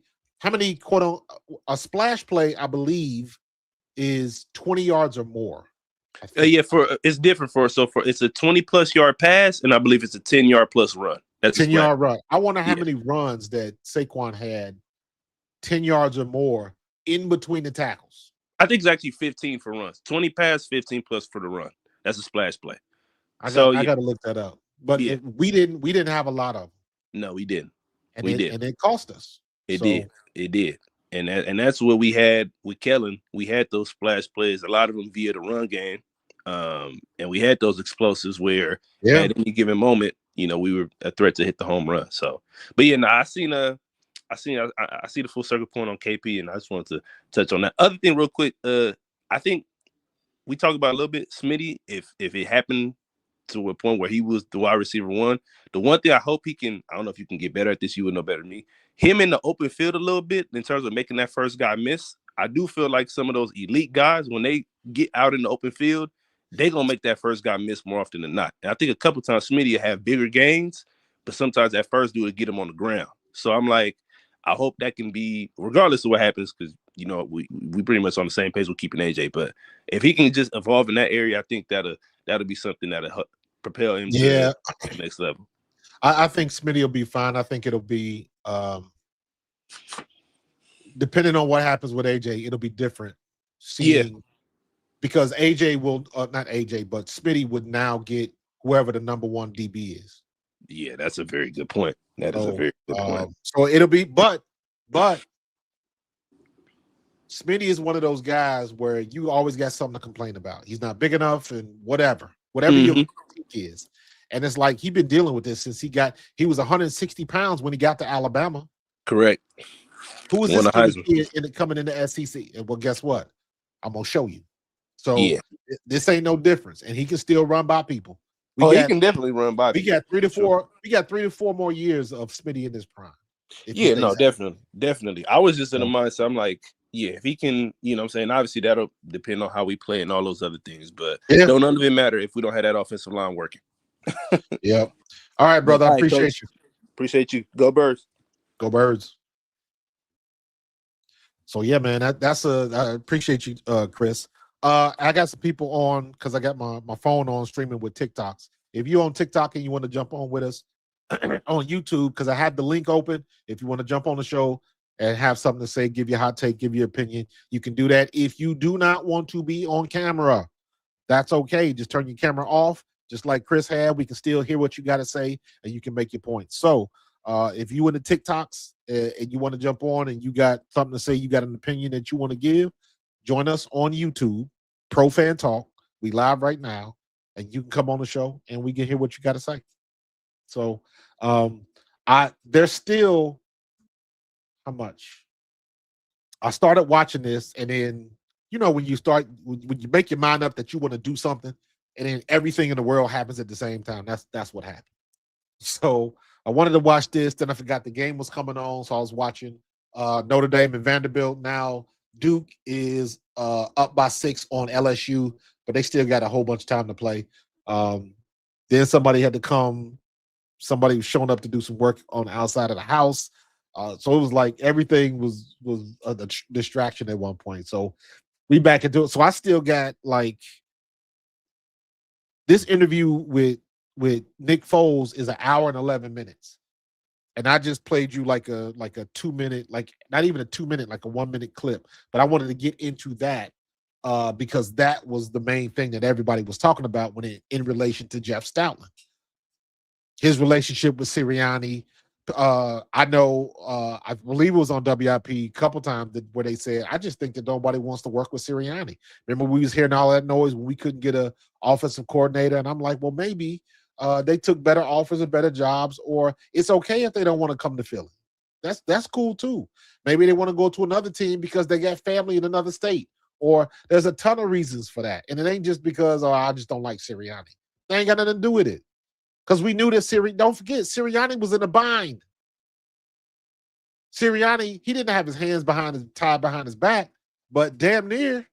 quote a splash play, I believe, is 20 yards or more. It's different it's a 20+ yard pass, and I believe it's a 10-yard plus run. That's 10-yard run. I wonder how many runs that Saquon had 10 yards or more in between the tackles. I think it's actually 15 for runs. 20 pass, 15 plus for the run. That's a splash play. I got to look that up. But we didn't have a lot of them. No, we didn't. And it cost us. It did. And that's what we had with Kellen. We had those splash plays, a lot of them via the run game. And we had those explosives where at any given moment, you know, we were a threat to hit the home run. So, but I see the full circle point on KP, and I just wanted to touch on that. Other thing real quick, I think we talked about a little bit, Smitty, if it happened to a point where he was the wide receiver one, the one thing I hope he can, I don't know if you can get better at this, you would know better than me, him in the open field a little bit in terms of making that first guy miss. I do feel like some of those elite guys, when they get out in the open field, they're going to make that first guy miss more often than not. And I think a couple times Smitty will have bigger gains, but sometimes that first dude will get him on the ground. So I'm like, I hope that can be, regardless of what happens, because, you know, we pretty much on the same page with keeping AJ. But if he can just evolve in that area, I think that'll be something that'll propel him to the next level. I think Smitty will be fine. I think it'll be, depending on what happens with AJ, it'll be different. Because AJ will, not AJ, but Smitty would now get whoever the number one DB is. Yeah, that's a very good point. That is a very good point. So it'll be, but Smitty is one of those guys where you always got something to complain about. He's not big enough and whatever your critique is. And it's like he's been dealing with this since he was 160 pounds when he got to Alabama. Correct. Who was this kid coming into SEC? And well, guess what? I'm gonna show you. So this ain't no difference, and he can still run by people. He can definitely run by. We got 3 to 4. We got 3 to 4 more years of Smitty in his prime. Yeah, no, definitely. I was just in the mindset. I'm like, yeah, if he can, you know what I'm saying, obviously that'll depend on how we play and all those other things. But none of it matter if we don't have that offensive line working. Yep. All right, brother. I appreciate you. Appreciate you. Go Birds. Go Birds. So yeah, man, I appreciate you, Chris. I got some people on because I got my phone on streaming with TikToks. If you're on TikTok and you want to jump on with us on YouTube, because I have the link open. If you want to jump on the show and have something to say, give your hot take, give your opinion, you can do that. If you do not want to be on camera, that's okay. Just turn your camera off, just like Chris had. We can still hear what you got to say, and you can make your point. So if you in the TikToks and you want to jump on and you got something to say, you got an opinion that you want to give, join us on YouTube, Pro Fan Talk. We live right now, and you can come on the show and we can hear what you got to say. So there's still how much I started watching this, and then when you make your mind up that you want to do something, and then everything in the world happens at the same time. That's what happened. So I wanted to watch this, then I forgot the game was coming on, so I was watching Notre Dame and Vanderbilt. Now Duke is up by 6 on LSU, but they still got a whole bunch of time to play. Then somebody had to come. Somebody was showing up to do some work on the outside of the house. So it was like everything was a distraction at one point. So we back into it. So I still got like this interview with Nick Foles is 1 hour and 11 minutes. And I just played you like a 2 minute, like not even a 2 minute, like a 1 minute clip. But I wanted to get into that because that was the main thing that everybody was talking about in relation to Jeff Stoutland. His relationship with Sirianni. I know, I believe it was on WIP a couple times where they said, I just think that nobody wants to work with Sirianni. Remember, we was hearing all that noise when we couldn't get a offensive coordinator. And I'm like, well, maybe they took better offers and better jobs, or it's okay if they don't want to come to Philly. That's cool too. Maybe they want to go to another team because they got family in another state, or there's a ton of reasons for that. And it ain't just because, I just don't like Sirianni. They ain't got nothing to do with it. Because we knew that don't forget, Sirianni was in a bind. Sirianni, he didn't have his hands tied behind his back, but damn near.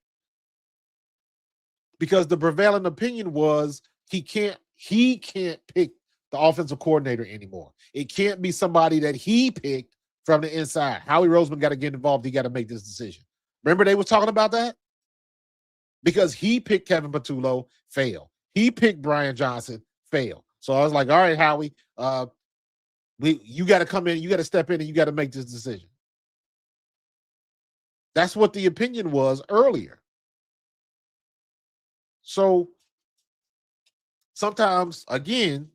Because the prevailing opinion was he can't pick the offensive coordinator anymore. It can't be somebody that he picked from the inside. Howie Roseman got to get involved. He got to make this decision. Remember they were talking about that? Because he picked Kevin Patullo, failed. He picked Brian Johnson, failed. So I was like, all right, Howie, you got to come in, you got to step in, and you got to make this decision. That's what the opinion was earlier. So sometimes, again,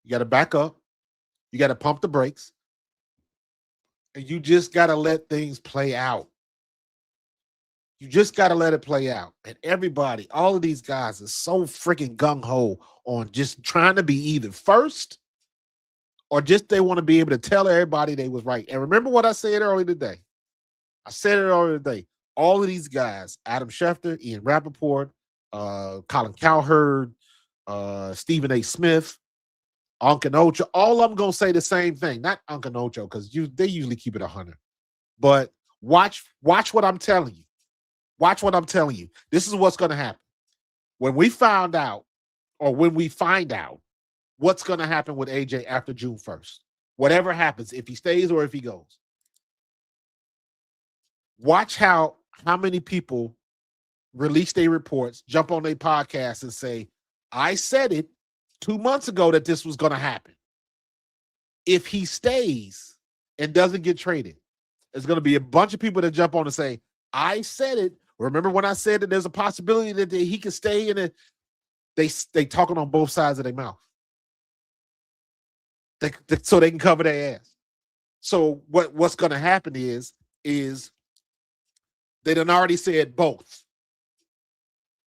you got to back up, you got to pump the brakes, and you just got to let things play out. You just got to let it play out. And everybody, all of these guys are so freaking gung-ho on just trying to be either first or just they want to be able to tell everybody they was right. And remember what I said earlier today? All of these guys, Adam Schefter, Ian Rappaport, Colin Cowherd, Stephen A. Smith, Uncle Ocho, all of them going to say the same thing. Not Uncle Ocho, because they usually keep it 100. But watch what I'm telling you. Watch what I'm telling you. This is what's going to happen. When we find out what's going to happen with AJ after June 1st, whatever happens, if he stays or if he goes, watch how many people release their reports, jump on their podcasts and say, I said it 2 months ago that this was going to happen. If he stays and doesn't get traded, there's going to be a bunch of people that jump on and say, I said it. Remember when I said that there's a possibility that he could stay in it? They talking on both sides of their mouth. so they can cover their ass. So what's going to happen is they done already said both.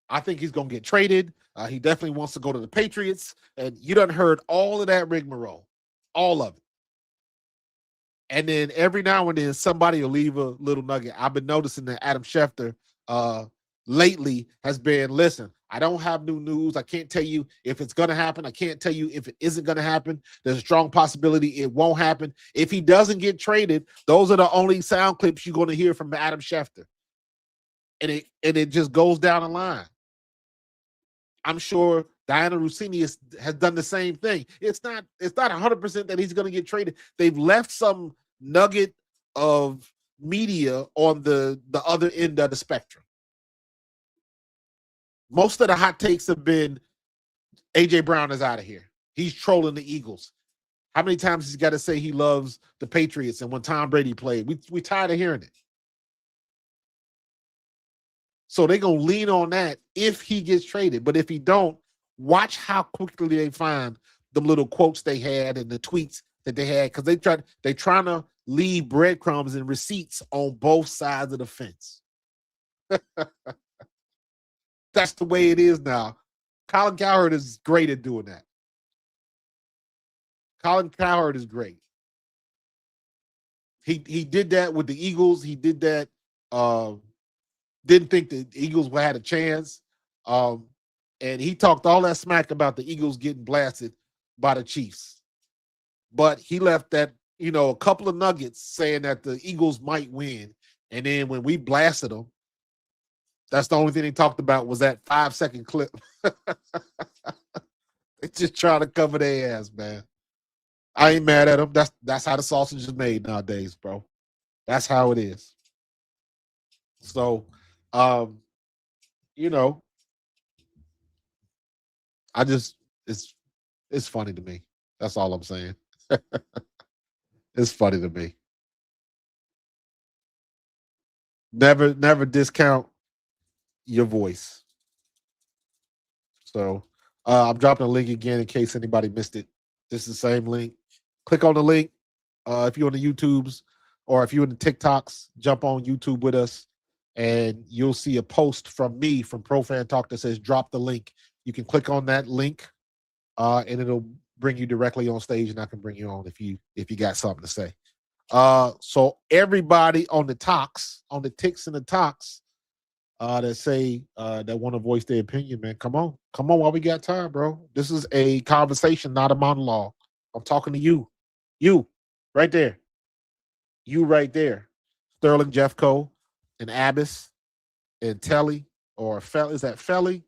I think he's going to get traded. He definitely wants to go to the Patriots. And you done heard all of that rigmarole, all of it. And then every now and then somebody will leave a little nugget. I've been noticing that Adam Schefter lately has been, listen, I don't have new news. I can't tell you if it's going to happen. I can't tell you if it isn't going to happen. There's a strong possibility it won't happen. If he doesn't get traded, those are the only sound clips you're going to hear from Adam Schefter. And it just goes down the line. I'm sure Diana Rossini has done the same thing. It's not 100% that he's going to get traded. They've left some nugget of media on the other end of the spectrum. Most of the hot takes have been A.J. Brown is out of here. He's trolling the Eagles. How many times he's got to say he loves the Patriots and when Tom Brady played? We tired of hearing it. So they're going to lean on that if he gets traded. But if he don't, watch how quickly they find the little quotes they had and the tweets that they had, because they're trying to leave breadcrumbs and receipts on both sides of the fence. That's the way it is now. Colin Cowherd is great at doing that. Colin Cowherd is great. He did that with the Eagles. He did that. Didn't think the Eagles had a chance. And he talked all that smack about the Eagles getting blasted by the Chiefs. But he left that, a couple of nuggets saying that the Eagles might win. And then when we blasted them, that's the only thing they talked about was that 5-second clip. They just trying to cover their ass, man. I ain't mad at them. That's how the sausage is made nowadays, bro. That's how it is. So, I just it's funny to me. That's all I'm saying. It's funny to me. Never discount your voice. So I'm dropping a link again in case anybody missed it. This is the same link. Click on the link. If you're on the YouTubes or if you're in the TikToks, jump on YouTube with us and you'll see a post from me from Pro Fan Talk that says drop the link. You can click on that link and it'll bring you directly on stage and I can bring you on if you got something to say. So everybody on the talks, on the ticks and the talks, that say that want to voice their opinion, man. Come on while we got time, bro. This is a conversation, not a monologue. I'm talking to you. You, right there. You right there. Sterling Jeffco and Abbas and Telly or Fel. Is that Felly?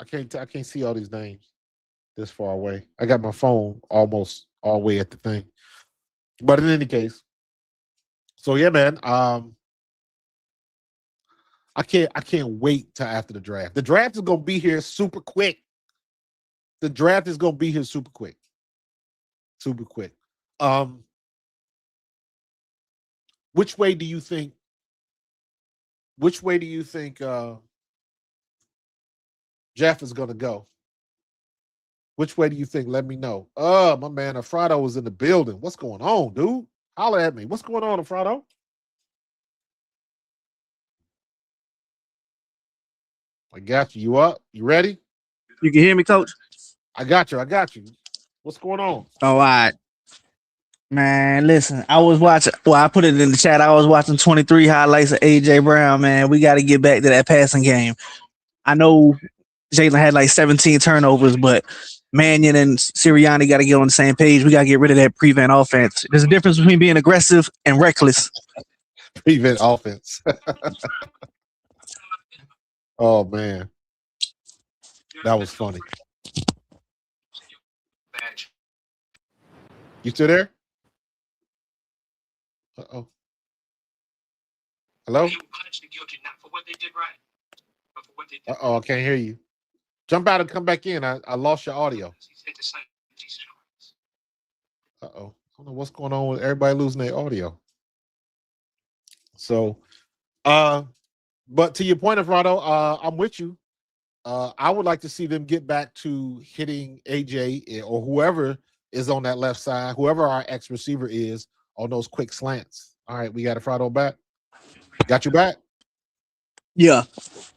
I can't see all these names this far away. I got my phone almost all the way at the thing. But in any case, so yeah, man. I can't wait till after the draft. The draft is gonna be here super quick. Super quick. Which way do you think Jeff is gonna go? Which way do you think? Let me know. My man Alfredo was in the building. What's going on, dude? Holler at me. What's going on, Alfredo? I got you. You up? You ready? You can hear me, Coach? I got you. What's going on? All right. Man, listen, I was watching, I put it in the chat. I was watching 23 highlights of A.J. Brown, man. We got to get back to that passing game. I know Jalen had like 17 turnovers, but Mannion and Sirianni got to get on the same page. We got to get rid of that prevent offense. There's a difference between being aggressive and reckless. Prevent offense. Oh, man. That was funny. You still there? Uh-oh. Hello? Uh-oh, I can't hear you. Jump out and come back in. I lost your audio. Uh-oh. I don't know what's going on with everybody losing their audio. So, but to your point, Alfredo, I'm with you. I would like to see them get back to hitting AJ or whoever is on that left side. Whoever our X receiver is on those quick slants. All right, we got Frado back. Got you back. Yeah.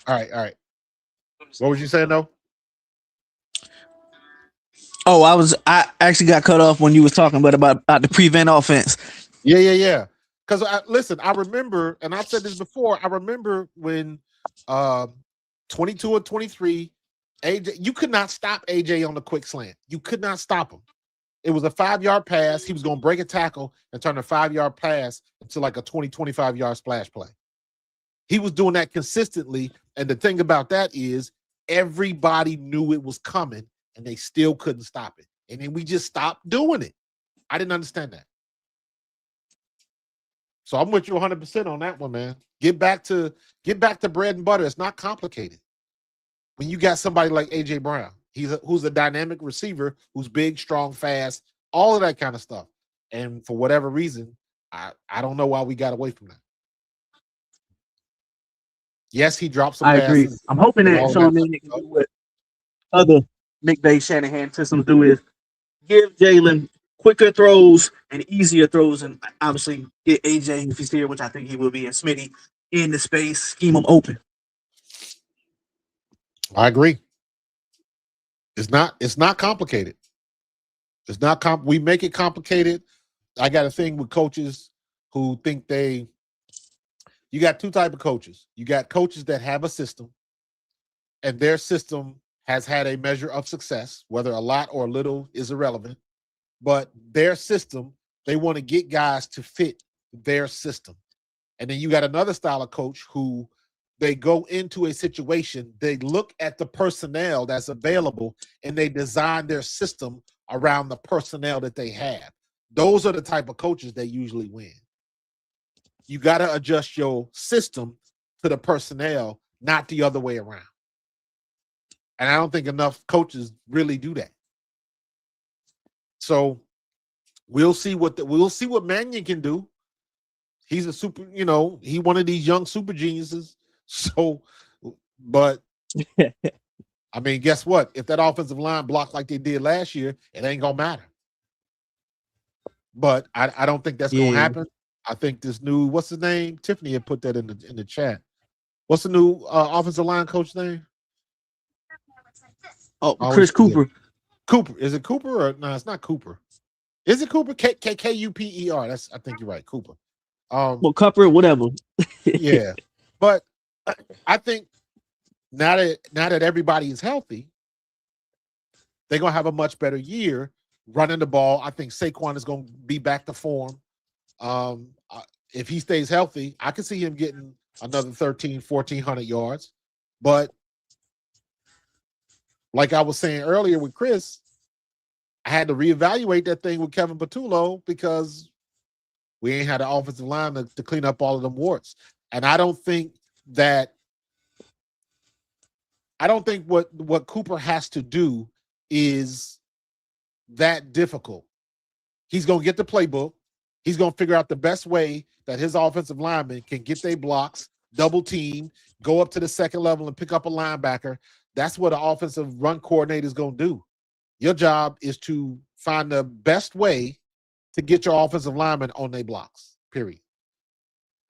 All right. What was you saying though? Oh, I actually got cut off when you was talking about the prevent offense. Yeah. Because listen, I remember, and I've said this before. I remember when 22 or 23, AJ, you could not stop AJ on the quick slant. You could not stop him. It was a 5-yard pass. He was going to break a tackle and turn a 5-yard pass into like a 20, 25-yard splash play. He was doing that consistently. And the thing about that is everybody knew it was coming and they still couldn't stop it. And then we just stopped doing it. I didn't understand that. So I'm with you 100% on that one, man. Get back to bread and butter. It's not complicated. When you got somebody like AJ Brown, who's a dynamic receiver, who's big, strong, fast, all of that kind of stuff. And for whatever reason, I don't know why we got away from that. Yes, he dropped some I passes. agree. I'm hoping that Sean Mannion can do what other McVay Shanahan systems do is give Jalen quicker throws and easier throws, and obviously get AJ, if he's here, which I think he will be, and Smitty in the space, scheme them open. I agree. It's not complicated. It's not we make it complicated. I got a thing with coaches who think you got two types of coaches. You got coaches that have a system, and their system has had a measure of success, whether a lot or a little is irrelevant. But their system, they want to get guys to fit their system. And then you got another style of coach who they go into a situation, they look at the personnel that's available, and they design their system around the personnel that they have. Those are the type of coaches that usually win. You got to adjust your system to the personnel, not the other way around. And I don't think enough coaches really do that. So we'll see what Mannion can do. He's a super, he one of these young super geniuses. So, but I mean, guess what? If that offensive line blocked like they did last year, it ain't gonna matter. But I don't think that's gonna happen. I think this new, what's his name? Tiffany had put that in the chat. What's the new offensive line coach name? Oh, Chris Cooper. Cooper. Is it Cooper or no? It's not Cooper. Is it Cooper? Kuper. I think you're right, Cooper. Well, Cooper, whatever. Yeah, but I think now that everybody is healthy, they're gonna have a much better year running the ball. I think Saquon is gonna be back to form. If he stays healthy, I can see him getting another 1,400 yards. But like I was saying earlier with Chris, I had to reevaluate that thing with Kevin Patullo because we ain't had an offensive line to clean up all of them warts. And I don't think what Cooper has to do is that difficult. He's going to get the playbook. He's going to figure out the best way that his offensive linemen can get their blocks, double team, go up to the second level and pick up a linebacker. That's what an offensive run coordinator is going to do. Your job is to find the best way to get your offensive linemen on their blocks, period.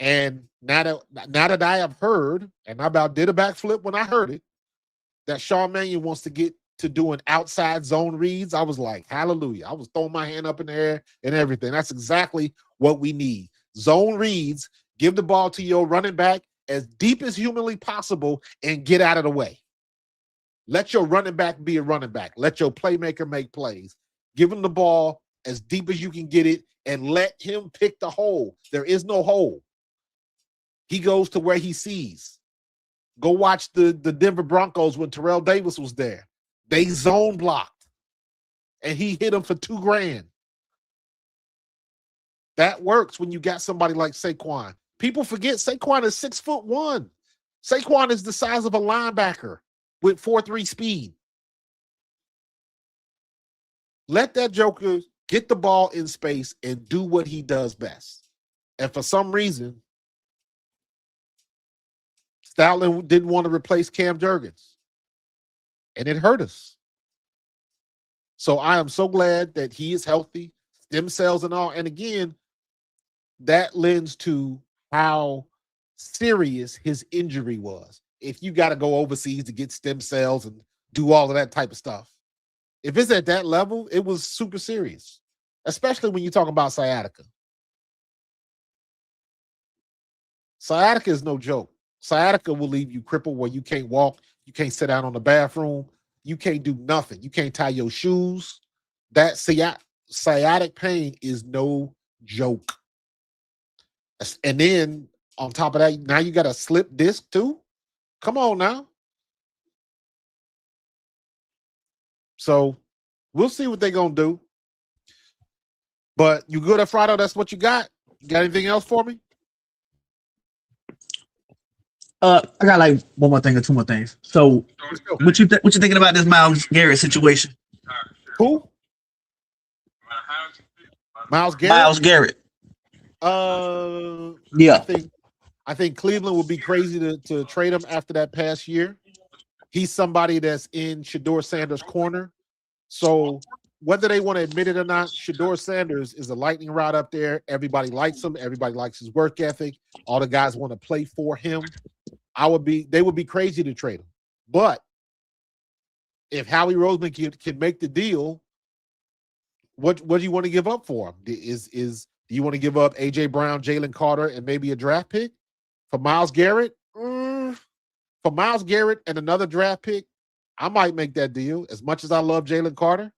And now that I have heard, and I about did a backflip when I heard it, that Sean Mannion wants to get to doing outside zone reads, I was like, hallelujah. I was throwing my hand up in the air and everything. That's exactly what we need. Zone reads, give the ball to your running back as deep as humanly possible and get out of the way. Let your running back be a running back. Let your playmaker make plays. Give him the ball as deep as you can get it and let him pick the hole. There is no hole. He goes to where he sees. Go watch the Denver Broncos when Terrell Davis was there. They zone blocked, and he hit him for $2,000. That works when you got somebody like Saquon. People forget Saquon is 6'1". Saquon is the size of a linebacker with 4.3 speed. Let that joker get the ball in space and do what he does best. And for some reason, Stoutland didn't want to replace Cam Jurgens. And it hurt us. So I am so glad that he is healthy, stem cells and all. And again, that lends to how serious his injury was. If you got to go overseas to get stem cells and do all of that type of stuff, if it's at that level, it was super serious, especially when you talk about sciatica. Sciatica is no joke. Sciatica will leave you crippled where you can't walk, you can't sit down on the bathroom, you can't do nothing. You can't tie your shoes. That sciatic pain is no joke. And then on top of that, now you got a slip disc too. Come on now. So we'll see what they're gonna do. But you good at Friday? That's what you got. You got anything else for me? I got like one more thing or two more things. So, what you thinking about this Myles Garrett situation? Who? Myles Garrett. Myles Garrett. Yeah. I think Cleveland would be crazy to trade him after that past year. He's somebody that's in Shedeur Sanders' corner. So whether they want to admit it or not, Shedeur Sanders is a lightning rod up there. Everybody likes him. Everybody likes his work ethic. All the guys want to play for him. They would be crazy to trade him. But if Howie Roseman can make the deal, what do you want to give up for him? Do you want to give up AJ Brown, Jalen Carter, and maybe a draft pick for Myles Garrett? For Myles Garrett and another draft pick, I might make that deal as much as I love Jalen Carter.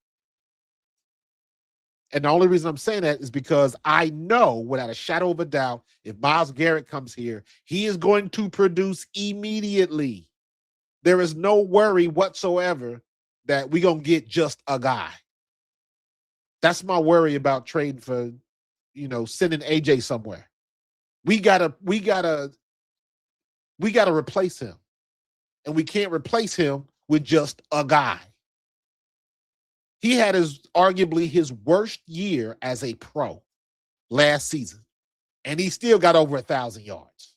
And the only reason I'm saying that is because I know without a shadow of a doubt, if Myles Garrett comes here, he is going to produce immediately. There is no worry whatsoever that we're going to get just a guy. That's my worry about trading for, sending AJ somewhere. We gotta replace him. And we can't replace him with just a guy. He had arguably his worst year as a pro last season. And he still got over 1,000 yards.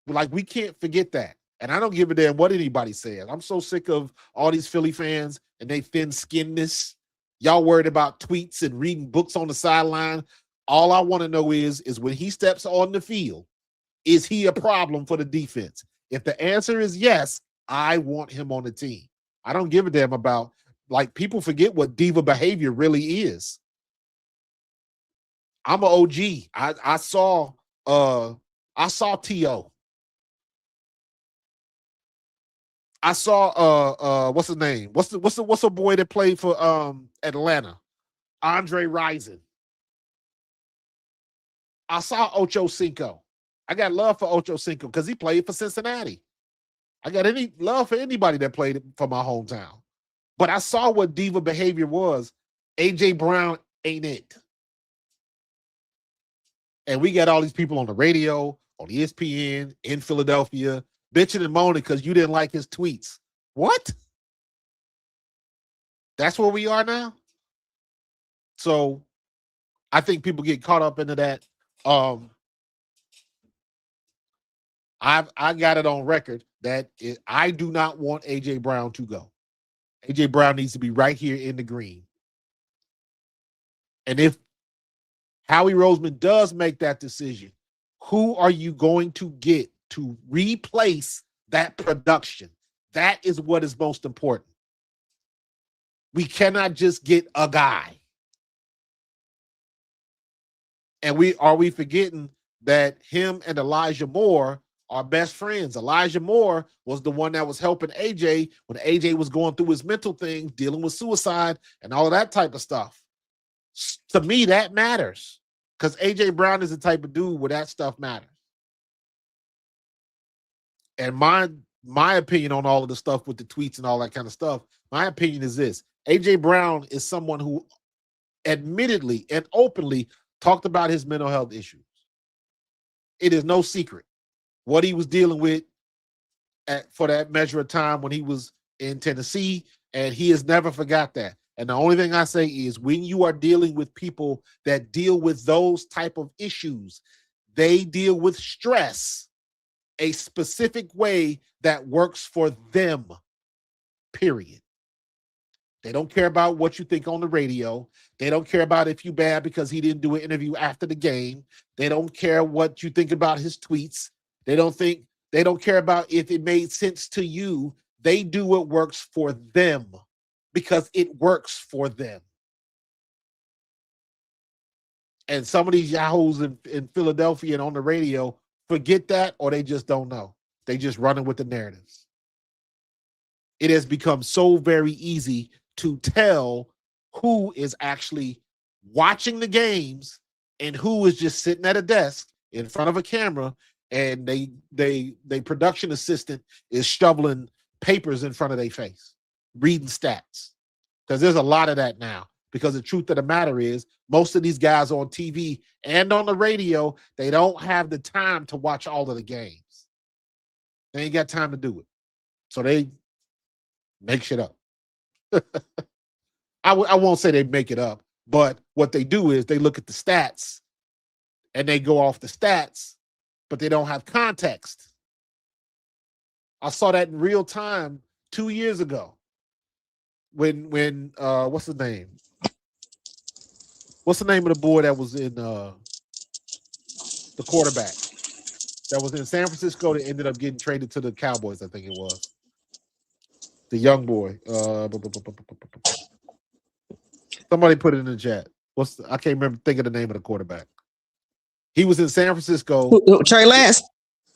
Like, we can't forget that. And I don't give a damn what anybody says. I'm so sick of all these Philly fans and they thin-skinnedness. Y'all worried about tweets and reading books on the sideline. All I want to know is when he steps on the field, is he a problem for the defense? If the answer is yes, I want him on the team. I don't give a damn about, like, people forget what diva behavior really is. I'm an OG. I saw T.O. I saw what's his name? What's the boy that played for Atlanta? Andre Rison. I saw Ocho Cinco. I got love for Ocho Cinco because he played for Cincinnati. I got any love for anybody that played for my hometown. But I saw what diva behavior was. AJ Brown ain't it. And we got all these people on the radio, on ESPN, in Philadelphia, bitching and moaning because you didn't like his tweets. What? That's where we are now? So I think people get caught up into that. I got it on record that I do not want AJ Brown to go. AJ Brown needs to be right here in the green. And if Howie Roseman does make that decision, who are you going to get to replace that production? That is what is most important. We cannot just get a guy. And are we forgetting that him and Elijah Moore are best friends? Elijah Moore was the one that was helping AJ when AJ was going through his mental things, dealing with suicide and all of that type of stuff. To me, that matters because AJ Brown is the type of dude where that stuff matters. And my opinion on all of the stuff with the tweets and all that kind of stuff, my opinion is this. AJ Brown is someone who admittedly and openly talked about his mental health issues. It is no secret what he was dealing with for that measure of time when he was in Tennessee, and he has never forgot that. And the only thing I say is when you are dealing with people that deal with those type of issues, they deal with stress a specific way that works for them, period. They don't care about what you think on the radio. They don't care about if you bad because he didn't do an interview after the game. They don't care what you think about his tweets. They don't care about if it made sense to you. They do what works for them because it works for them. And some of these yahoos in Philadelphia and on the radio forget that, or they just don't know. They just running with the narratives. It has become so very easy to tell who is actually watching the games and who is just sitting at a desk in front of a camera, and they production assistant is shoveling papers in front of their face, reading stats. Because there's a lot of that now. Because the truth of the matter is, most of these guys on TV and on the radio, they don't have the time to watch all of the games. They ain't got time to do it. So they make shit up. I won't say they make it up, but what they do is they look at the stats and they go off the stats, but they don't have context. I saw that in real time 2 years ago when what's his name? What's the name of the boy that was in the quarterback that was in San Francisco that ended up getting traded to the Cowboys? I think it was the young boy. Somebody put it in the chat. I can't remember. Think of the name of the quarterback. He was in San Francisco. Trey Lance.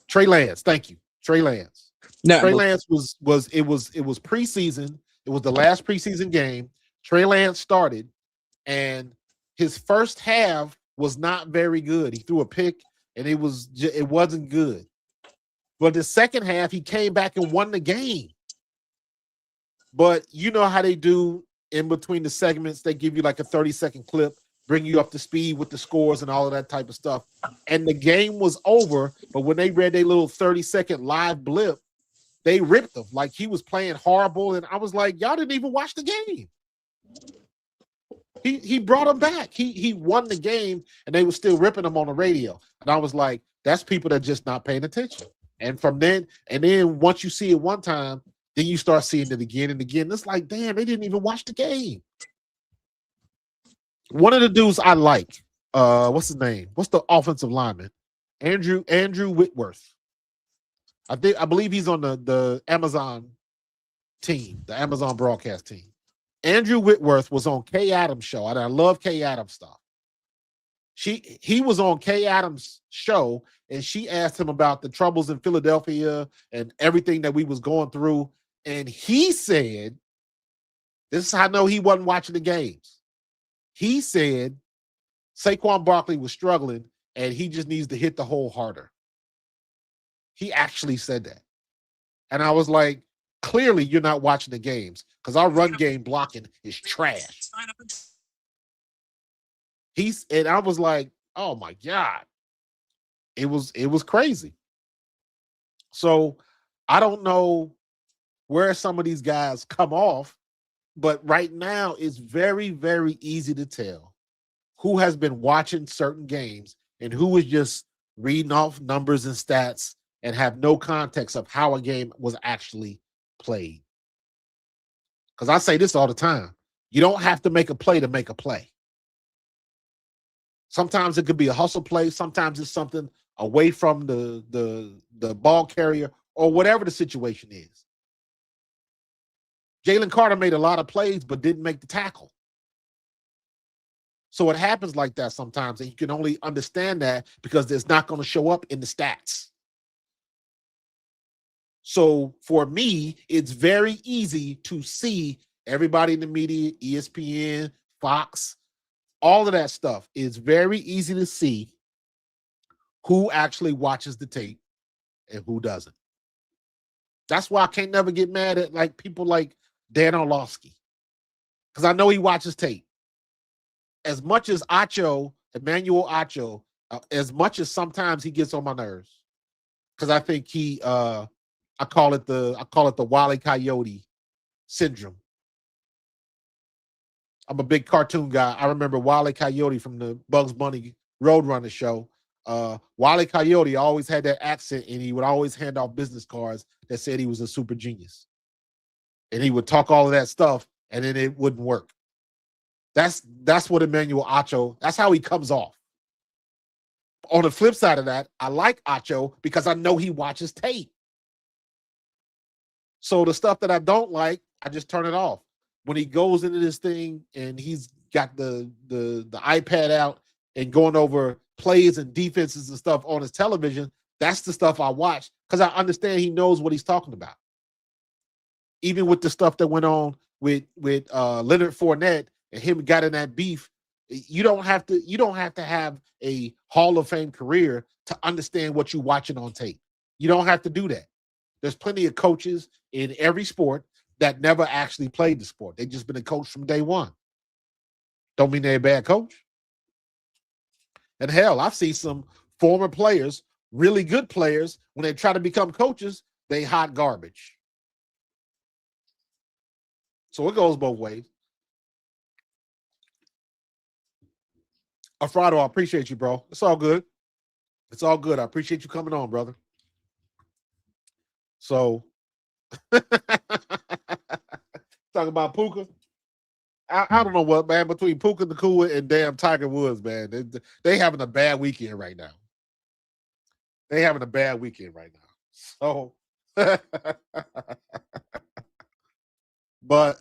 Trey Lance. Thank you, Trey Lance. No, Trey Lance was preseason. It was the last preseason game. Trey Lance started, and his first half was not very good. He threw a pick, and it wasn't good. But the second half, he came back and won the game. But you know how they do in between the segments, they give you like a 30-second clip, bring you up to speed with the scores and all of that type of stuff. And the game was over, but when they read their little 30-second live blip, they ripped him like he was playing horrible. And I was like, y'all didn't even watch the game. He brought him back. He won the game, and they were still ripping him on the radio. And I was like, that's people that just not paying attention. And from then, once you see it one time, then you start seeing it again and again. It's like, damn, they didn't even watch the game. One of the dudes I like, what's his name? What's the offensive lineman? Andrew Whitworth. I believe he's on the Amazon team, the Amazon broadcast team. Andrew Whitworth was on Kay Adams' show, and I love Kay Adams stuff. He was on Kay Adams' show, and she asked him about the troubles in Philadelphia and everything that we was going through. And he said, this is how I know he wasn't watching the games. He said Saquon Barkley was struggling, and he just needs to hit the hole harder. He actually said that. And I was like, clearly you're not watching the games because our run game blocking is trash. And I was like, oh my God. It was crazy. So I don't know where some of these guys come off, but right now it's very, very easy to tell who has been watching certain games and who is just reading off numbers and stats and have no context of how a game was actually played. Because I say this all the time. You don't have to make a play to make a play. Sometimes it could be a hustle play. Sometimes it's something away from the ball carrier or whatever the situation is. Jalen Carter made a lot of plays but didn't make the tackle. So it happens like that sometimes, and you can only understand that because it's not going to show up in the stats. So for me, it's very easy to see everybody in the media, ESPN, Fox, all of that stuff. It's very easy to see who actually watches the tape and who doesn't. That's why I can't never get mad at like people like Dan Orlovsky, because I know he watches tape. As much as Emmanuel Acho, as much as sometimes he gets on my nerves, because I think I call it the Wile E. Coyote syndrome. I'm a big cartoon guy. I remember Wile E. Coyote from the Bugs Bunny Roadrunner show. Wile E. Coyote always had that accent, and he would always hand off business cards that said he was a super genius. And he would talk all of that stuff, and then it wouldn't work. That's what Emmanuel Acho, that's how he comes off. On the flip side of that, I like Acho because I know he watches tape. So the stuff that I don't like, I just turn it off. When he goes into this thing and he's got the iPad out and going over plays and defenses and stuff on his television, that's the stuff I watch because I understand he knows what he's talking about. Even with the stuff that went on with Leonard Fournette and him got in that beef, you don't have to have a Hall of Fame career to understand what you're watching on tape. You don't have to do that. There's plenty of coaches in every sport that never actually played the sport. They've just been a coach from day one. Don't mean they're a bad coach. And hell, I've seen some former players, really good players, when they try to become coaches, they hot garbage. So it goes both ways. Alfredo, I appreciate you, bro. It's all good. It's all good. I appreciate you coming on, brother. So, talk about Puka. I don't know what, man, between Puka Nacua and damn Tiger Woods, man. They having a bad weekend right now. They having a bad weekend right now. So, but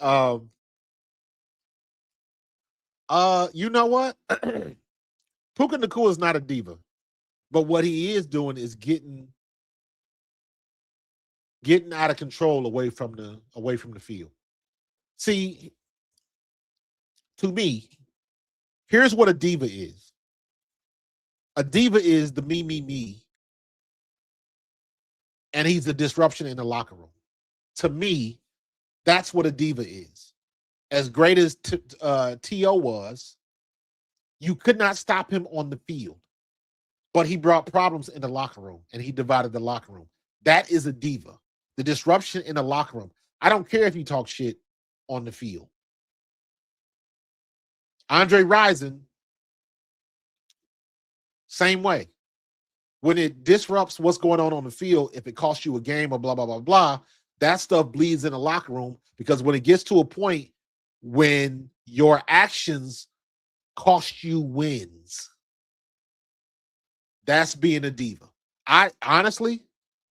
you know what? Puka Nacua is not a diva, but what he is doing is getting out of control away from the field. See, to me, here's what a diva is. A diva is the me, and he's a disruption in the locker room. To me, that's what a diva is. As great as T.O. was, you could not stop him on the field, but he brought problems in the locker room, and he divided the locker room. That is a diva. The disruption in the locker room. I don't care if you talk shit on the field. Andre Rison, same way. When it disrupts what's going on the field, if it costs you a game or blah, blah, blah, blah, that stuff bleeds in the locker room because when it gets to a point when your actions cost you wins, that's being a diva. I honestly,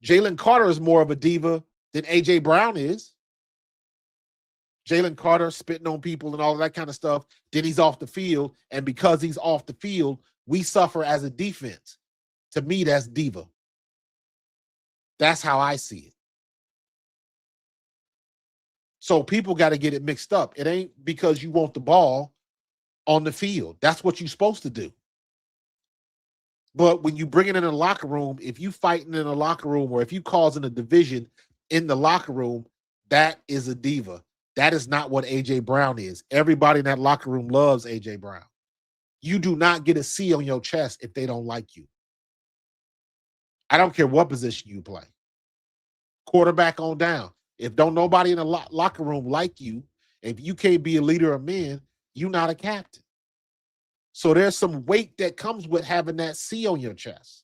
Jalen Carter is more of a diva than A.J. Brown is. Jalen Carter spitting on people and all of that kind of stuff. Then he's off the field. And because he's off the field, we suffer as a defense. To me, that's diva. That's how I see it. So people got to get it mixed up. It ain't because you want the ball on the field. That's what you're supposed to do. But when you bring it in the locker room, if you fighting in the locker room or if you causing a division in the locker room, that is a diva. That is not what A.J. Brown is. Everybody in that locker room loves A.J. Brown. You do not get a C on your chest if they don't like you. I don't care what position you play. Quarterback on down. If don't nobody in the locker room like you, if you can't be a leader of men, you're not a captain. So there's some weight that comes with having that C on your chest.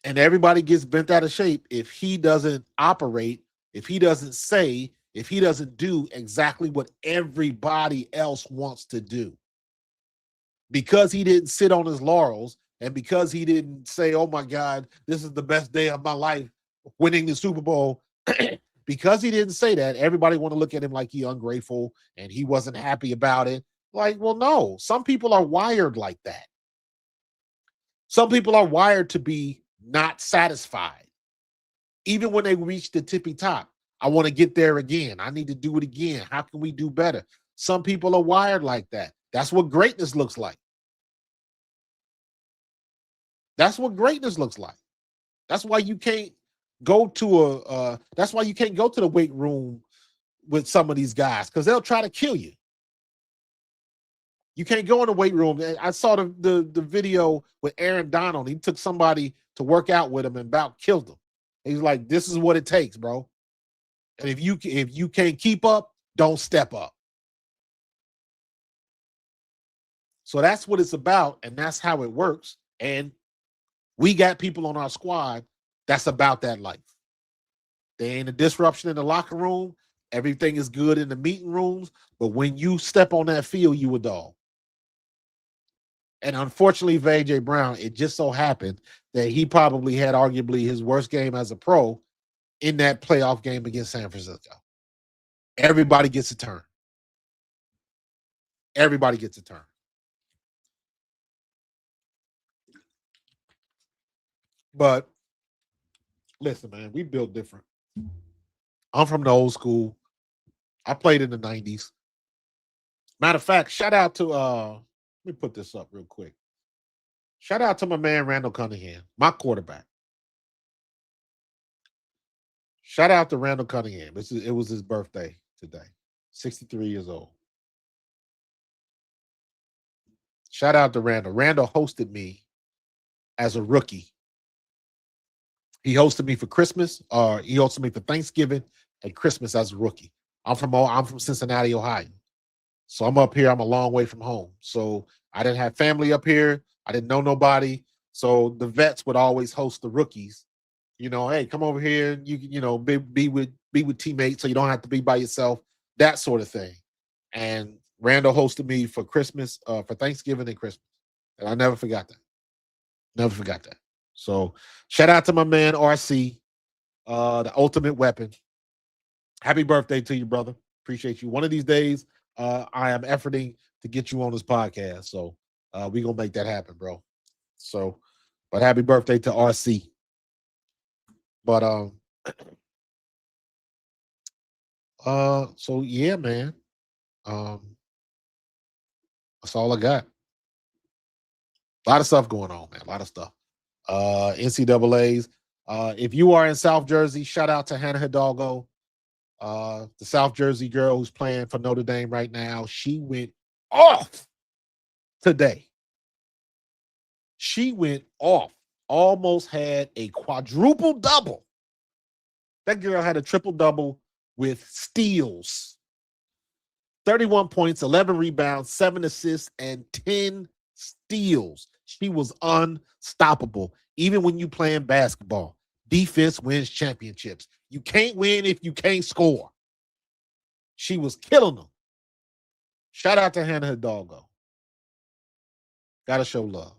And everybody gets bent out of shape if he doesn't operate, if he doesn't say, if he doesn't do exactly what everybody else wants to do. Because he didn't sit on his laurels and because he didn't say, oh my God, this is the best day of my life, winning the Super Bowl. Because he didn't say that, everybody want to look at him like he ungrateful and he wasn't happy about it. Like, well, no, some people are wired like that. Some people are wired to be not satisfied. Even when they reach the tippy top, I want to get there again. I need to do it again. How can we do better? Some people are wired like that. That's what greatness looks like. That's what greatness looks like. That's why you can't go to that's why you can't go to the weight room with some of these guys because they'll try to kill you. You can't go in the weight room. I saw the video with Aaron Donald. He took somebody to work out with him and about killed him. He's like, this is what it takes, bro. And if you can't keep up, don't step up. So that's what it's about, and that's how it works. And we got people on our squad that's about that life. There ain't a disruption in the locker room. Everything is good in the meeting rooms. But when you step on that field, you a dog. And unfortunately for A.J. Brown, it just so happened that he probably had arguably his worst game as a pro in that playoff game against San Francisco. Everybody gets a turn. Everybody gets a turn. But listen, man, we built different. I'm from the old school. I played in the 90s. Matter of fact, shout out to let me put this up real quick. Shout out to my man Randall Cunningham, my quarterback. Shout out to Randall Cunningham. It was his birthday today. 63 years old. Shout out to Randall. Randall hosted me as a rookie. He hosted me for Christmas. He hosted me for Thanksgiving and Christmas as a rookie. I'm from Cincinnati, Ohio. So I'm up here. I'm a long way from home. So I didn't have family up here. I didn't know nobody. So the vets would always host the rookies. You know, hey, come over here. You know, be with teammates so you don't have to be by yourself. That sort of thing. And Randall hosted me for Christmas, for Thanksgiving and Christmas. And I never forgot that. Never forgot that. So shout out to my man RC, the ultimate weapon. Happy birthday to you, brother. Appreciate you. One of these days, I am efforting to get you on this podcast. So we're going to make that happen, bro. So, but happy birthday to RC. But so yeah, man. That's all I got. A lot of stuff going on, man. A lot of stuff. NCAAs. If you are in South Jersey, shout out to Hannah Hidalgo, the South Jersey girl who's playing for Notre Dame right now. She went off today. She went off. Almost had a quadruple double. That girl had a triple double with steals. 31 points, 11 rebounds, 7 assists, and 10 steals. She was unstoppable. Even when you playing basketball, defense wins championships. You can't win if you can't score. She was killing them. Shout out to Hannah Hidalgo. Gotta show love.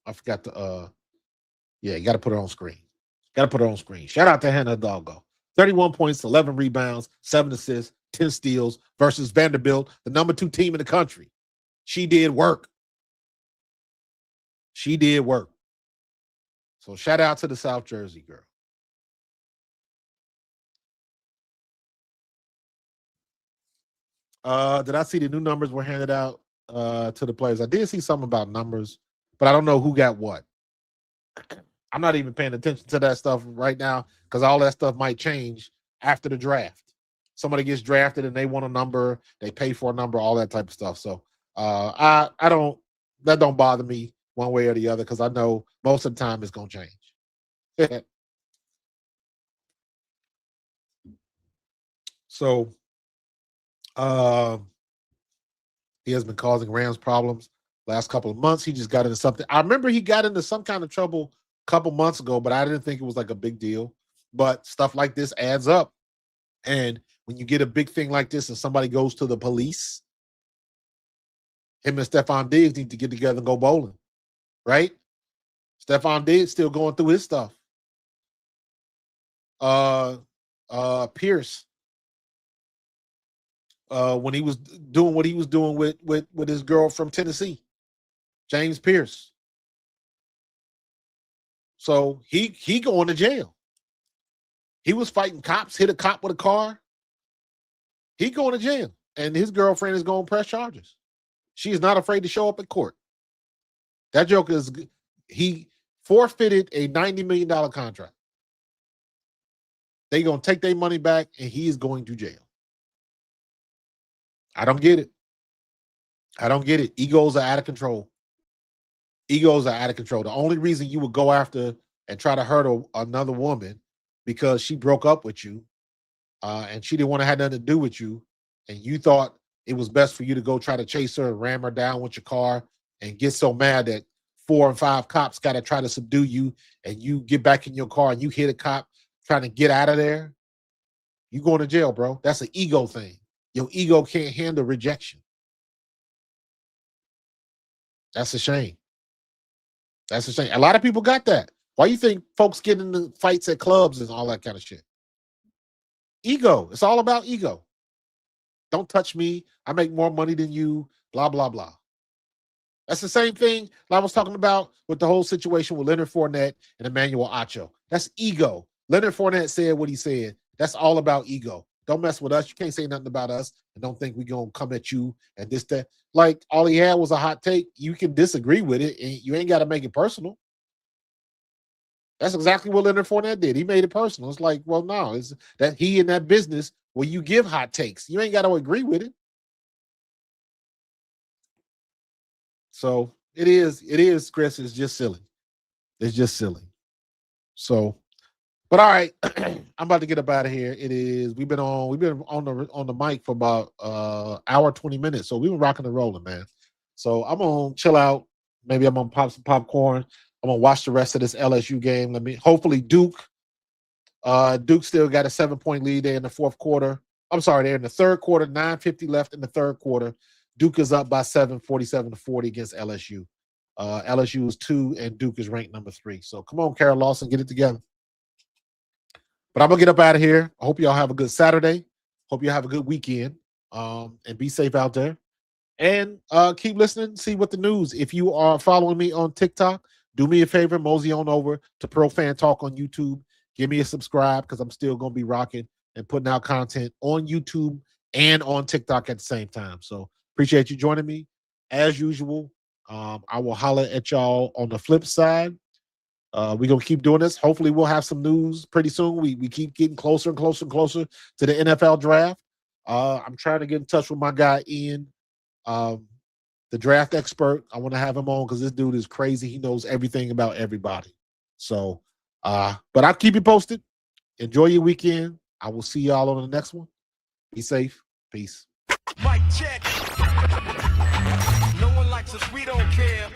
I forgot to you gotta put her on screen. Gotta put her on screen. Shout out to Hannah Hidalgo. 31 points, 11 rebounds, 7 assists, 10 steals versus Vanderbilt, the number 2 team in the country. She did work. She did work. So shout out to the South Jersey girl. Did I see the new numbers were handed out to the players? I did see something about numbers, but I don't know who got what. I'm not even paying attention to that stuff right now because all that stuff might change after the draft. Somebody gets drafted and they want a number, they pay for a number, all that type of stuff. So I don't, that don't bother me one way or the other because I know most of the time it's gonna change. So he has been causing Rams problems last couple of months. He just got into something. I remember he got into some kind of trouble a couple months ago, but I didn't think it was like a big deal. But stuff like this adds up. And when you get a big thing like this and somebody goes to the police, him and Stephon Diggs need to get together and go bowling, right? Stephon Diggs still going through his stuff. Pierce, when he was doing what he was doing with his girl from Tennessee, James Pierce. So he going to jail. He was fighting cops, hit a cop with a car. He going to jail. And his girlfriend is going to press charges. She is not afraid to show up at court. That joker is, he forfeited a $90 million contract. They're going to take their money back and he is going to jail. I don't get it. I don't get it. Egos are out of control. Egos are out of control. The only reason you would go after and try to hurt another woman because she broke up with you and she didn't want to have nothing to do with you, and you thought it was best for you to go try to chase her and ram her down with your car and get so mad that 4 and 5 cops got to try to subdue you, and you get back in your car and you hit a cop trying to get out of there, you going to jail, bro. That's an ego thing. Your ego can't handle rejection. That's a shame. That's a shame. A lot of people got that. Why you think folks get into fights at clubs and all that kind of shit? Ego. It's all about ego. Don't touch me. I make more money than you. Blah, blah, blah. That's the same thing I was talking about with the whole situation with Leonard Fournette and Emmanuel Acho. That's ego. Leonard Fournette said what he said. That's all about ego. Don't mess with us. You can't say nothing about us and don't think we're going to come at you and this, that. Like, all he had was a hot take. You can disagree with it, and you ain't got to make it personal. That's exactly what Leonard Fournette did. He made it personal. It's like, well, no, it's that he in that business where you give hot takes. You ain't got to agree with it. So it is, Chris. It's just silly. It's just silly. So, but all right, I'm about to get up out of here. We've been on the mic for about hour 20 minutes. So we've been rocking and rolling, man. So I'm gonna chill out. Maybe I'm gonna pop some popcorn. I'm gonna watch the rest of this LSU game. Hopefully Duke still got a 7-point lead there in the fourth quarter. I'm sorry, they're in the third quarter, 9:50 left in the third quarter. Duke is up by 7, 47-40 against LSU. LSU is 2 and Duke is ranked number 3. So come on, Carol Lawson, get it together. But I'm gonna get up out of here. I hope y'all have a good Saturday. Hope you have a good weekend. And be safe out there. And keep listening, see what the news. If you are following me on TikTok, do me a favor, mosey on over to Pro Fan Talk on YouTube. Give me a subscribe because I'm still gonna be rocking and putting out content on YouTube and on TikTok at the same time. So appreciate you joining me. As usual, I will holler at y'all on the flip side. We're going to keep doing this. Hopefully, we'll have some news pretty soon. We keep getting closer and closer and closer to the NFL draft. I'm trying to get in touch with my guy, Ian, the draft expert. I want to have him on because this dude is crazy. He knows everything about everybody. So, but I'll keep you posted. Enjoy your weekend. I will see y'all on the next one. Be safe. Peace. Mic check. No one likes us, we don't care.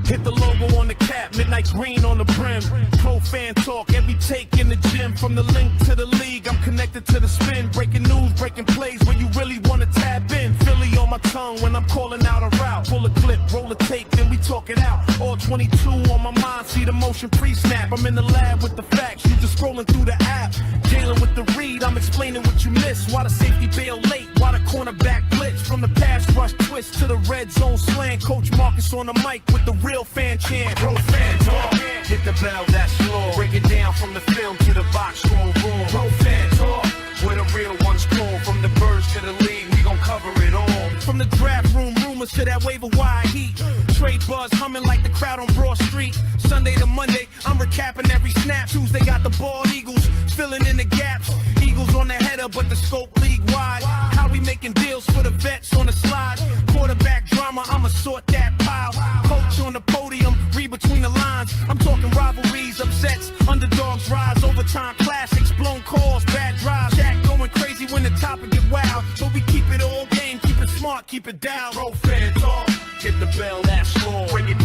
Hit the logo on the cap, midnight green on the brim. Pro Fan Talk, every take in the gym. From the link to the league, I'm connected to the spin. Breaking news, breaking plays where you really want to tap in. Philly on my tongue when I'm calling out a route. Pull a clip, roll a tape, then we talk it out. All 22 on my mind, see the motion pre-snap. I'm in the lab with the facts, you just scrolling through the app. Jalen with the read, I'm explaining what you missed. Why the safety bail late, why the cornerback blitz. From the pass rush twist to the red zone slant. Coach Markus on the mic with the real fan chant. Pro Fan Talk, hit the bell, that's law. Break it down from the film to the box score room. Pro Fan Talk, where the real ones call. From the birds to the league, we gon' cover it all. From the draft room rumors to that waiver wire heat. Trade buzz humming like the crowd on Broad Street. Sunday to Monday, I'm recapping every snap. Tuesday got the bald Eagles filling in the gaps. Eagles on the header, but the scope league wide. How we making deals for the vets on the slide? Quarterback drama, I'ma sort that pile. Coach on the podium, read between the lines. I'm talking rivalries, upsets, underdogs rise, overtime classics, blown calls, bad drives. Jack going crazy when the topic get wild. So we keep it all game, keep it smart, keep it down. Pro Fan Talk, hit the bell, that's all. Bring it